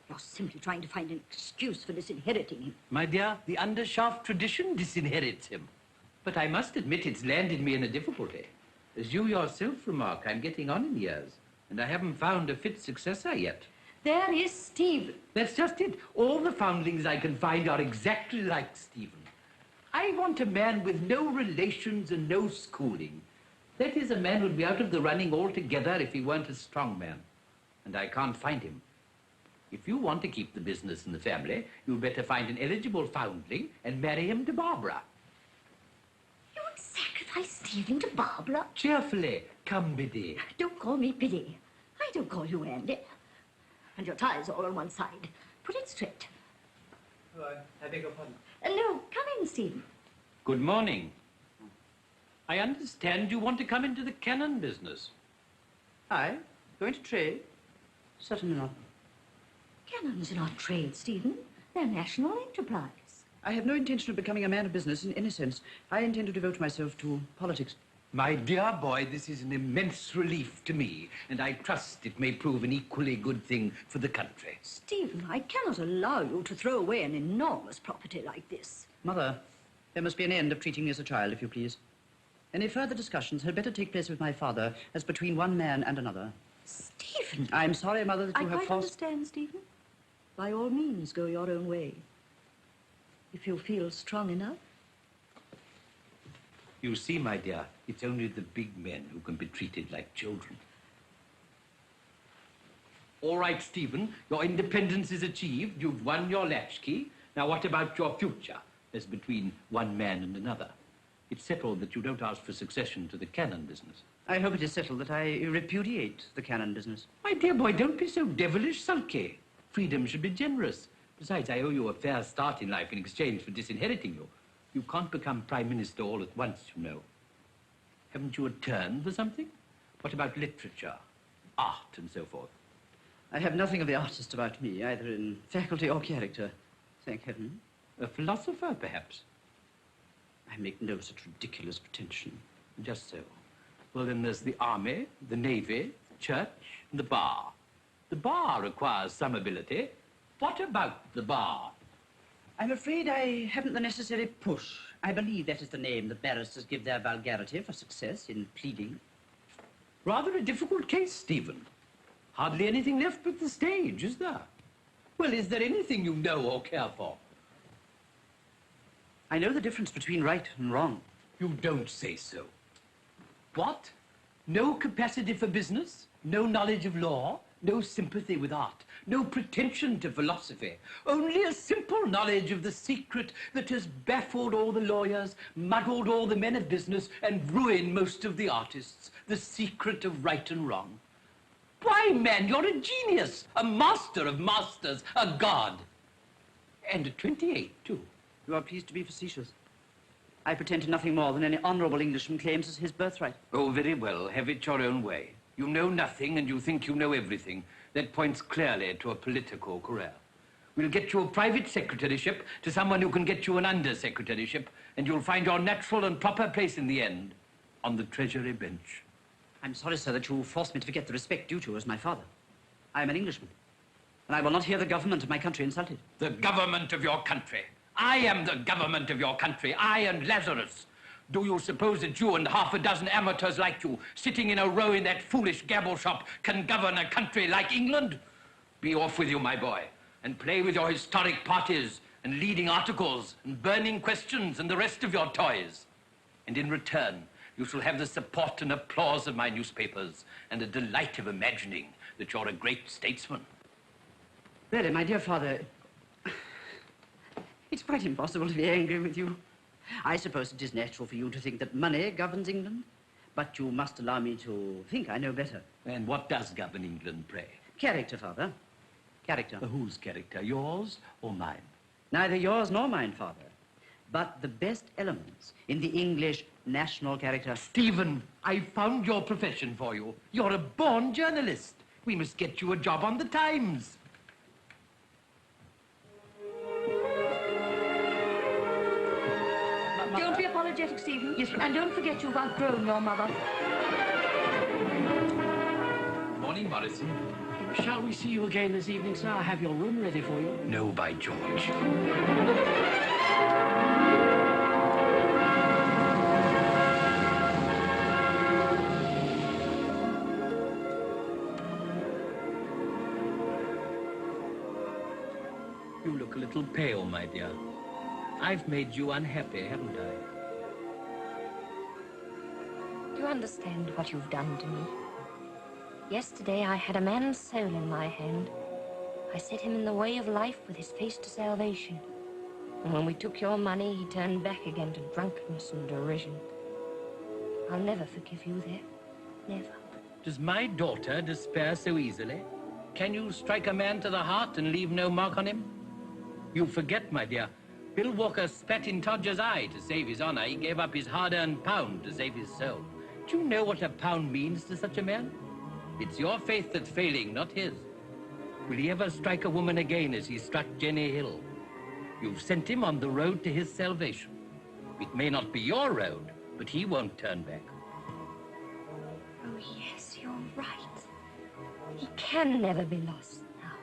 You're simply trying to find an excuse for disinheriting him. My dear, the undershaft tradition disinherits him. But I must admit it's landed me in a difficulty. As you yourself remark, I'm getting on in years, and I haven't found a fit successor yet. There is Stephen. That's just it. All the foundlings I can find are exactly like Stephen. I want a man with no relations and no schooling. That is, a man who'd be out of the running altogether if he weren't a strong man. And I can't find him. If you want to keep the business in the family, you'd better find an eligible foundling and marry him to Barbara. You would sacrifice Stephen to Barbara? Cheerfully. Come, Biddy. Don't call me Biddy. I don't call you Andy. And your tie's all on one side. Put it straight. Oh, I beg your pardon. No, come in, Stephen. Good morning. I understand you want to come into the cannon business. I? Going to trade? Certainly not. Cannons are not trade, Stephen. They're national enterprise. I have no intention of becoming a man of business in any sense. I intend to devote myself to politics. My dear boy, this is an immense relief to me, and I trust it may prove an equally good thing for the country. Stephen, I cannot allow you to throw away an enormous property like this. Mother, there must be an end of treating me as a child, if you please. Any further discussions had better take place with my father as between one man and another. Stephen! I'm sorry, Mother, that you have I quite understand, Stephen. By all means, go your own way. If you feel strong enough. You see, my dear, it's only the big men who can be treated like children. All right, Stephen, your independence is achieved. You've won your latchkey. Now, what about your future as between one man and another? It's settled that you don't ask for succession to the cannon business. I hope it is settled that I repudiate the cannon business. My dear boy, don't be so devilish sulky. Freedom should be generous. Besides, I owe you a fair start in life in exchange for disinheriting you. You can't become Prime Minister all at once, you know. Haven't you a turn for something? What about literature, art, and so forth? I have nothing of the artist about me, either in faculty or character, thank heaven. A philosopher, perhaps? I make no such ridiculous pretension. Just so. Well, then there's the army, the navy, the church, and the bar. The bar requires some ability. What about the bar? I'm afraid I haven't the necessary push. I believe that is the name that barristers give their vulgarity for success in pleading. Rather a difficult case, Stephen. Hardly anything left but the stage, is there? Well, is there anything you know or care for? I know the difference between right and wrong. You don't say so. What? No capacity for business? No knowledge of law? No sympathy with art? No pretension to philosophy? Only a simple knowledge of the secret that has baffled all the lawyers, muddled all the men of business, and ruined most of the artists. The secret of right and wrong. Why, man, you're a genius, a master of masters, a god. And at 28, too. You are pleased to be facetious. I pretend to nothing more than any honorable Englishman claims as his birthright. Oh, very well. Have it your own way. You know nothing and you think you know everything. That points clearly to a political career. We'll get you a private secretaryship to someone who can get you an under-secretaryship, and you'll find your natural and proper place in the end on the Treasury bench. I'm sorry, sir, that you forced me to forget the respect due to as my father. I am an Englishman, and I will not hear the government of my country insulted. The government of your country. I am the government of your country. I and Lazarus. Do you suppose that you and half a dozen amateurs like you, sitting in a row in that foolish gabble shop, can govern a country like England? Be off with you, my boy, and play with your historic parties and leading articles and burning questions and the rest of your toys. And in return, you shall have the support and applause of my newspapers and the delight of imagining that you're a great statesman. Really, my dear father, it's quite impossible to be angry with you. I suppose it is natural for you to think that money governs England. But you must allow me to think I know better. And what does govern England, pray? Character, Father. Character. Whose character, yours or mine? Neither yours nor mine, Father. But the best elements in the English national character. Stephen, I've found your profession for you. You're a born journalist. We must get you a job on the Times. Don't be apologetic, Stephen. Yes, and don't forget you've outgrown your mother. Morning, Morrison. Shall we see you again this evening, sir? I have your room ready for you. No, by George. You look a little pale, my dear. I've made you unhappy, haven't I? Do you understand what you've done to me? Yesterday I had a man's soul in my hand. I set him in the way of life with his face to salvation. And when we took your money, he turned back again to drunkenness and derision. I'll never forgive you there. Never. Does my daughter despair so easily? Can you strike a man to the heart and leave no mark on him? You forget, my dear. Bill Walker spat in Todger's eye to save his honor. He gave up his hard-earned pound to save his soul. Do you know what a pound means to such a man? It's your faith that's failing, not his. Will he ever strike a woman again as he struck Jenny Hill? You've sent him on the road to his salvation. It may not be your road, but he won't turn back. Oh, yes, you're right. He can never be lost now.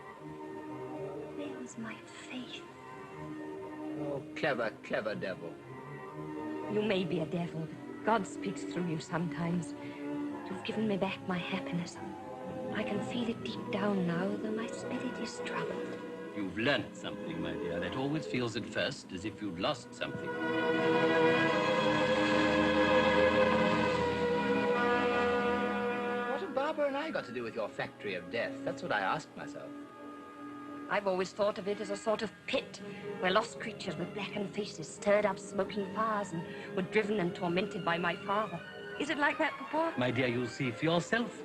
Where was my faith? Oh, clever, clever devil. You may be a devil, but God speaks through you sometimes. You've given me back my happiness. I can feel it deep down now, though my spirit is troubled. You've learnt something, my dear. That always feels at first as if you'd lost something. What have Barbara and I got to do with your factory of death? That's what I asked myself. I've always thought of it as a sort of pit where lost creatures with blackened faces stirred up smoking fires and were driven and tormented by my father. Is it like that, Papa? My dear, you'll see for yourself.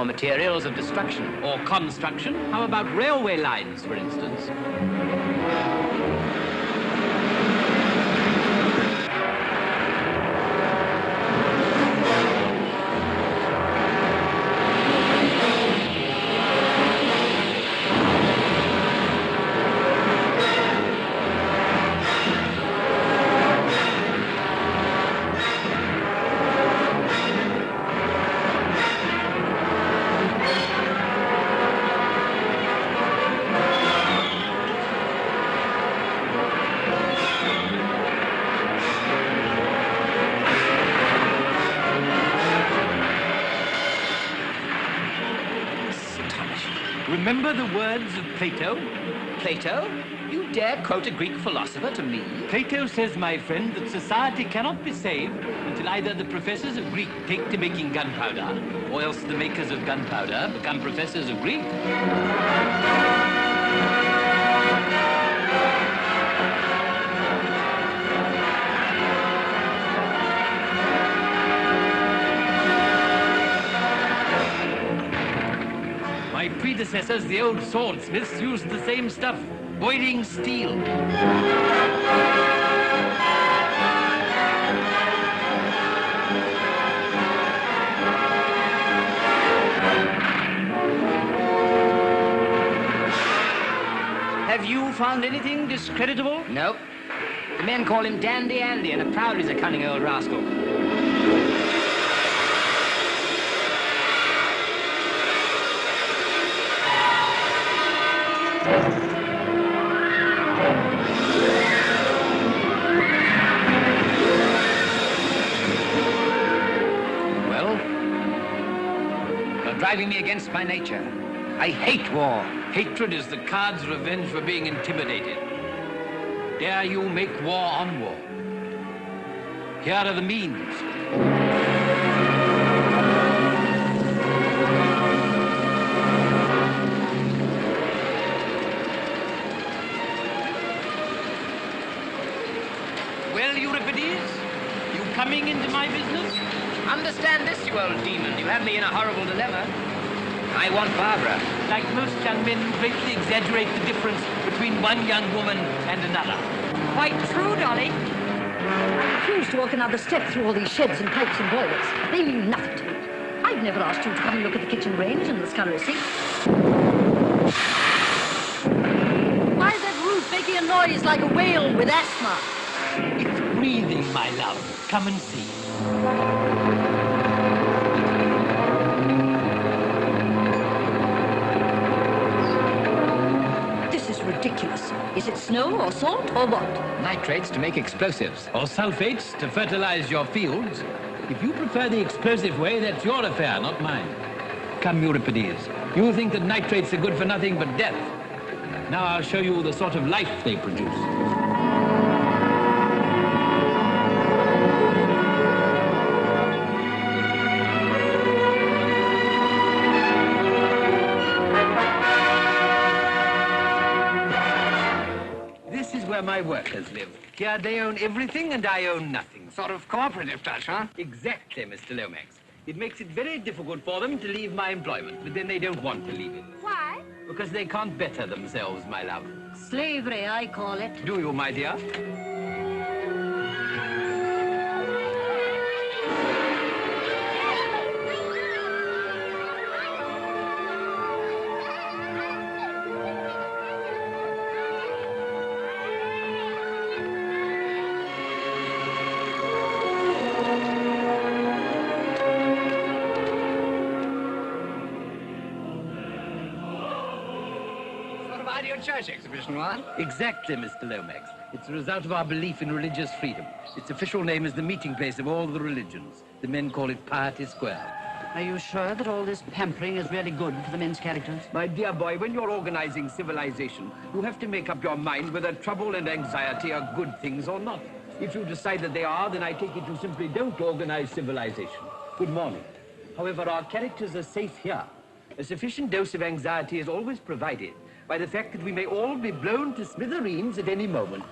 Materials of destruction. Or construction. How about railway lines, for instance? Remember the words of Plato? Plato? You dare quote a Greek philosopher to me? Plato says, my friend, that society cannot be saved until either the professors of Greek take to making gunpowder, or else the makers of gunpowder become professors of Greek. My predecessors, the old swordsmiths, used the same stuff, boiling steel. found anything discreditable? No. The men call him Dandy Andy, and are proud he's a cunning old rascal. Well, you're driving me against my nature. I hate war. Hatred is the card's revenge for being intimidated. Dare you make war on war? Here are the means. Well, Euripides, you coming into my business? Understand this, you old demon. You have me in a horrible dilemma. I want Barbara. Like most young men, greatly exaggerate the difference between one young woman and another. Quite true, Dolly. I refuse to walk another step through all these sheds and pipes and boilers. They mean nothing to me. I've never asked you to come and look at the kitchen range and the scullery sink. Why is that roof making a noise like a whale with asthma? It's breathing, my love. Come and see. Ridiculous. Is it snow or salt or what? Nitrates to make explosives. Or sulfates to fertilize your fields. If you prefer the explosive way, that's your affair, not mine. Come, Euripides. You think that nitrates are good for nothing but death. Now I'll show you the sort of life they produce. Where my workers live. Here they own everything and I own nothing. Sort of cooperative touch, huh? Exactly, Mr. Lomax. It makes it very difficult for them to leave my employment, but then they don't want to leave it. Why? Because they can't better themselves, my love. Slavery, I call it. Do you, my dear? Church exhibition, what? Exactly, Mr. Lomax. It's a result of our belief in religious freedom. Its official name is the meeting place of all the religions. The men call it Piety Square. Are you sure that all this pampering is really good for the men's characters? My dear boy, when you're organizing civilization, you have to make up your mind whether trouble and anxiety are good things or not. If you decide that they are, then I take it you simply don't organize civilization. Good morning. However, our characters are safe here. A sufficient dose of anxiety is always provided by the fact that we may all be blown to smithereens at any moment.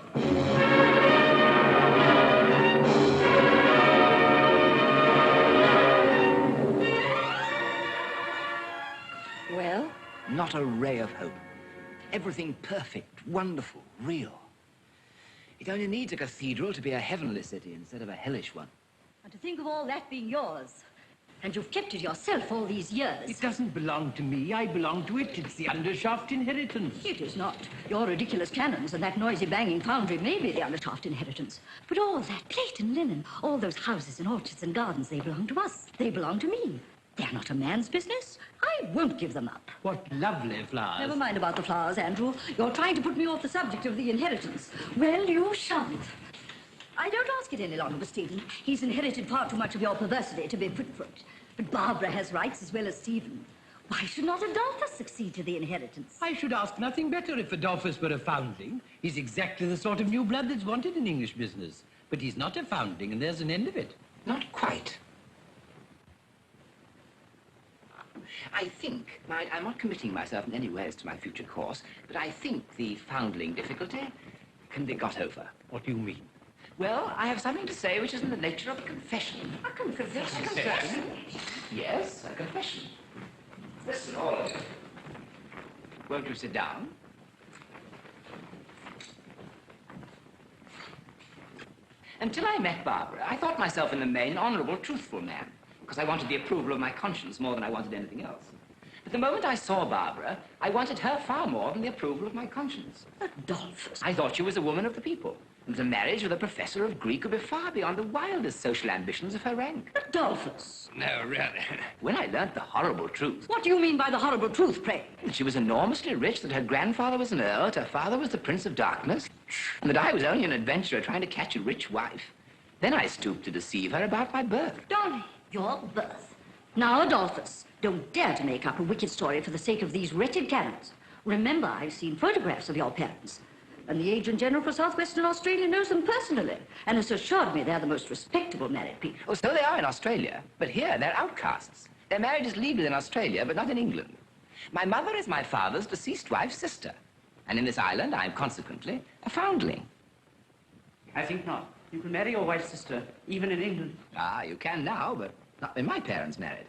Well? Not a ray of hope. Everything perfect, wonderful, real. It only needs a cathedral to be a heavenly city instead of a hellish one. And to think of all that being yours. And you've kept it yourself all these years. It doesn't belong to me. I belong to it. It's the undershaft inheritance. It is not. Your ridiculous cannons and that noisy banging foundry may be the undershaft inheritance. But all that plate and linen, all those houses and orchards and gardens, they belong to us. They belong to me. They're not a man's business. I won't give them up. What lovely flowers. Never mind about the flowers, Andrew. You're trying to put me off the subject of the inheritance. Well, you shan't. I don't ask it any longer, Stephen. He's inherited far too much of your perversity to be fit for it. But Barbara has rights as well as Stephen. Why should not Adolphus succeed to the inheritance? I should ask nothing better if Adolphus were a foundling. He's exactly the sort of new blood that's wanted in English business. But he's not a foundling, and there's an end of it. Not quite. I think, mind, I'm not committing myself in any way as to my future course, but I think the foundling difficulty can be got over. What do you mean? Well, I have something to say which is in the nature of a confession. A confession? Yes, a confession. Listen, all of you. Won't you sit down? Until I met Barbara, I thought myself in the main an honorable, truthful man, because I wanted the approval of my conscience more than I wanted anything else. But The moment I saw Barbara, I wanted her far more than the approval of my conscience. Adolphus. I thought she was a woman of the people. And the marriage with a professor of Greek would be far beyond the wildest social ambitions of her rank. Adolphus. No, really. When I learnt the horrible truth... What do you mean by the horrible truth, pray? That she was enormously rich, that her grandfather was an earl, that her father was the Prince of Darkness, and that I was only an adventurer trying to catch a rich wife. Then I stooped to deceive her about my birth. Dolly, your birth. Now, Adolphus, don't dare to make up a wicked story for the sake of these wretched canons. Remember, I've seen photographs of your parents. And the Agent General for Southwestern Australia knows them personally and has assured me they're the most respectable married people. Oh, so they are in Australia, but here they're outcasts. Their marriage is legal in Australia, but not in England. My mother is my father's deceased wife's sister, and in this island I am consequently a foundling. I think not. You can marry your wife's sister, even in England. Ah, you can now, but not when my parents married.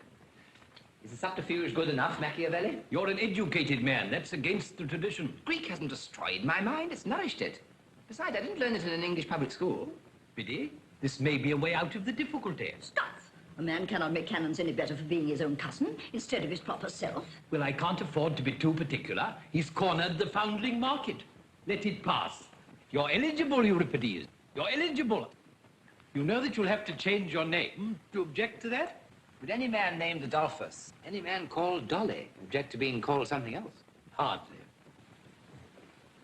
Is the subterfuge good enough, Machiavelli? You're an educated man. That's against the tradition. Greek hasn't destroyed my mind, it's nourished it. Besides, I didn't learn it in an English public school. Biddy, this may be a way out of the difficulty. Stuff! A man cannot make canons any better for being his own cousin instead of his proper self. Well, I can't afford to be too particular. He's cornered the foundling market. Let it pass. You're eligible, Euripides. You're eligible. You know that you'll have to change your name. Do you object to that? Would any man named Adolphus, any man called Dolly, object to being called something else? Hardly.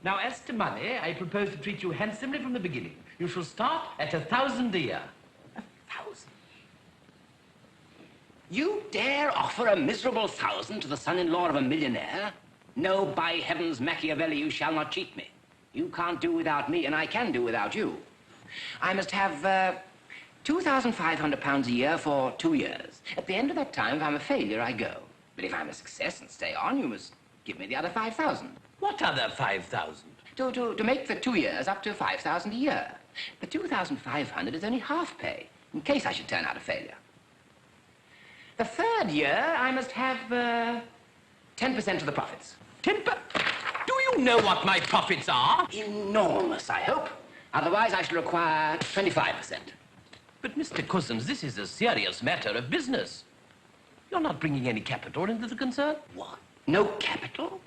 Now, as to money, I propose to treat you handsomely from the beginning. You shall start at 1,000 a year. 1,000? You dare offer a miserable 1,000 to the son-in-law of a millionaire? No, by heavens, Machiavelli, you shall not cheat me. You can't do without me, and I can do without you. I must have, £2,500 a year for 2 years. At the end of that time, if I'm a failure, I go. But if I'm a success and stay on, you must give me the other 5,000. What other 5,000? To make the 2 years up to 5,000 a year. The 2,500 is only half pay, in case I should turn out a failure. The third year, I must have 10% of the profits. 10%? Do you know what my profits are? Enormous, I hope. Otherwise, I shall require 25%. But, Mr. Cousins, this is a serious matter of business. You're not bringing any capital into the concern. What? No capital?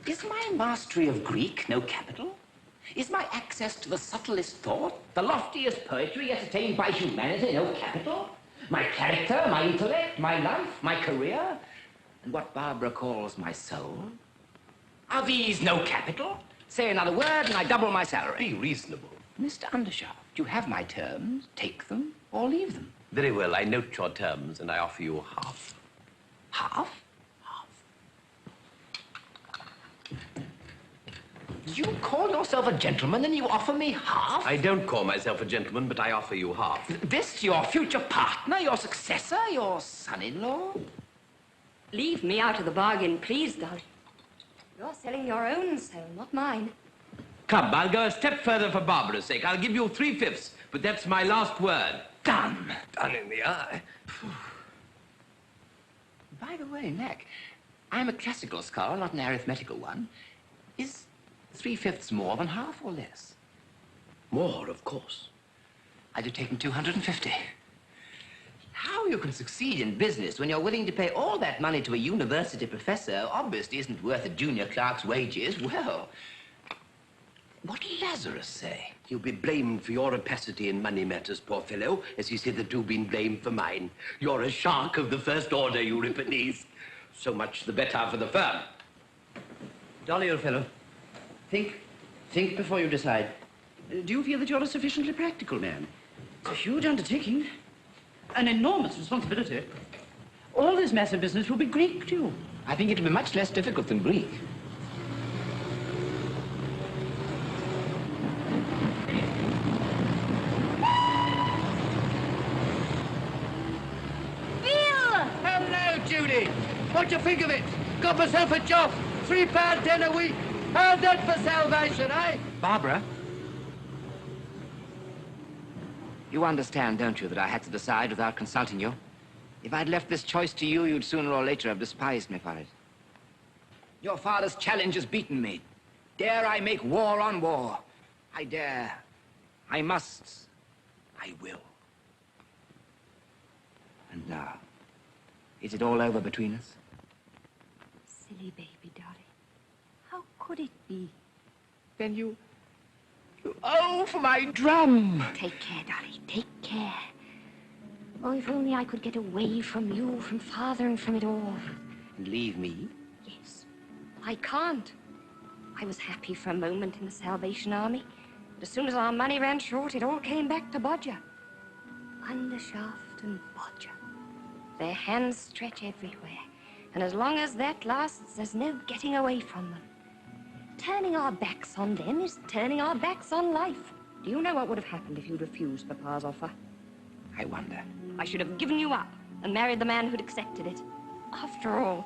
Is my mastery of Greek no capital? Is my access to the subtlest thought, the loftiest poetry yet attained by humanity no capital? My character, my intellect, my life, my career, and what Barbara calls my soul? Are these no capital? Say another word and I double my salary. Be reasonable. Mr. Undershaft, you have my terms. Take them or leave them. Very well, I note your terms and I offer you half. Half? You call yourself a gentleman and you offer me half? I don't call myself a gentleman, but I offer you half. This your future partner, your successor, your son-in-law? Leave me out of the bargain, please, Dolly. You're selling your own soul, not mine. Come, I'll go a step further for Barbara's sake. I'll give you 3/5, but that's my last word. Done. Done in the eye. By the way, Mac, I'm a classical scholar, not an arithmetical one. Is 3/5 more than half or less? More, of course. I'd have taken 250. How you can succeed in business when you're willing to pay all that money to a university professor who obviously isn't worth a junior clerk's wages, well, what'll Lazarus say? He'll be blamed for your rapacity in money matters, poor fellow, as he's hitherto been blamed for mine. You're a shark of the first order, Euripides. So much the better for the firm. Dolly, old fellow, think before you decide. Do you feel that you're a sufficiently practical man? It's a huge undertaking, an enormous responsibility. All this massive business will be Greek to you. I think it'll be much less difficult than Greek. Hello, Judy. What do you think of it? Got myself a job. £3.10 a week. How's that for salvation, eh? Barbara? You understand, don't you, that I had to decide without consulting you? If I'd left this choice to you, you'd sooner or later have despised me for it. Your father's challenge has beaten me. Dare I make war on war? I dare. I must. I will. And now, is it all over between us? silly baby, Dolly. How could it be? Then you... Oh, for my drum! Take care, Dolly, take care. Oh, if only I could get away from you, from Father, and from it all. And leave me? Yes. I can't. I was happy for a moment in the Salvation Army. But as soon as our money ran short, it all came back to Bodger. Undershaft and Bodger. Their hands stretch everywhere. And as long as that lasts, there's no getting away from them. Turning our backs on them is turning our backs on life. Do you know what would have happened if you'd refused Papa's offer? I wonder. I should have given you up and married the man who'd accepted it. After all,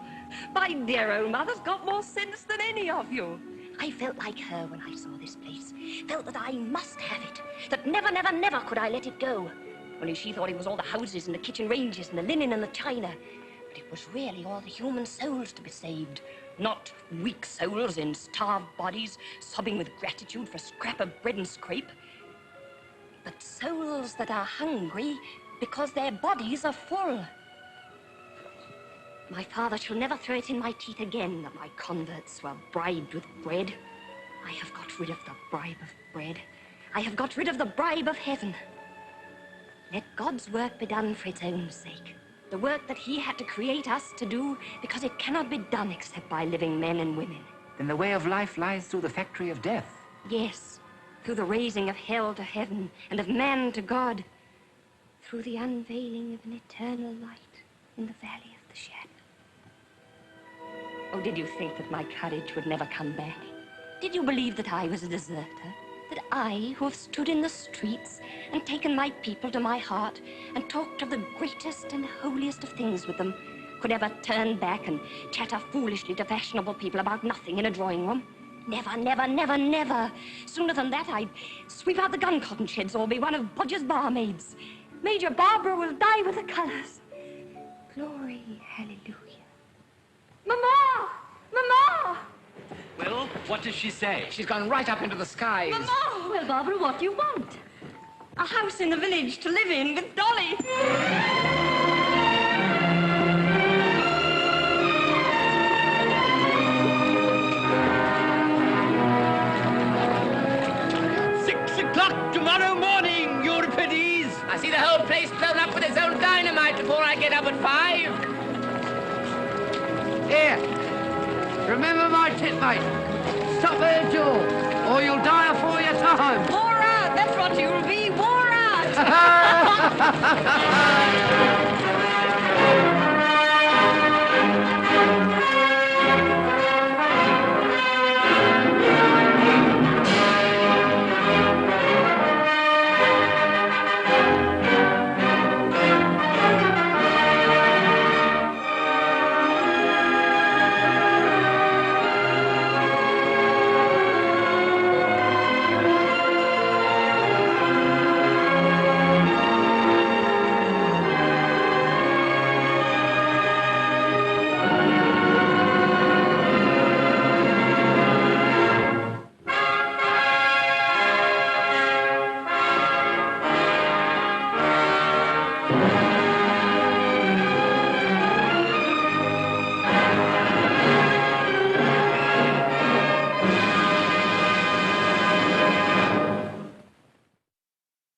my dear old mother's got more sense than any of you. I felt like her when I saw this place. Felt that I must have it. That never, never, never could I let it go. Only she thought it was all the houses and the kitchen ranges and the linen and the china. But it was really all the human souls to be saved. Not weak souls in starved bodies, sobbing with gratitude for a scrap of bread and scrape. But souls that are hungry because their bodies are full. My father shall never throw it in my teeth again that my converts were bribed with bread. I have got rid of the bribe of bread. I have got rid of the bribe of heaven. Let God's work be done for its own sake. The work that he had to create us to do, because it cannot be done except by living men and women. Then the way of life lies through the factory of death. Yes, through the raising of hell to heaven and of man to God. Through the unveiling of an eternal light in the valley of the shadow. Oh, did you think that my courage would never come back? Did you believe that I was a deserter? That I, who have stood in the streets and taken my people to my heart and talked of the greatest and holiest of things with them, could ever turn back and chatter foolishly to fashionable people about nothing in a drawing room? Never, never, never, never. Sooner than that, I'd sweep out the gun cotton sheds or be one of Bodger's barmaids. Major Barbara will die with the colors. Glory, hallelujah. Mama! Mama! Well, what does she say? She's gone right up into the skies. Mama! Well, Barbara, what do you want? A house in the village to live in with Dolly. Tomorrow morning, Euripides. I see the whole place blown up with its own dynamite before I get up at 5. Here. Remember my tip, mate. Stop her jaw, or you'll die afore your time. Wore out, that's what you'll be, wore out.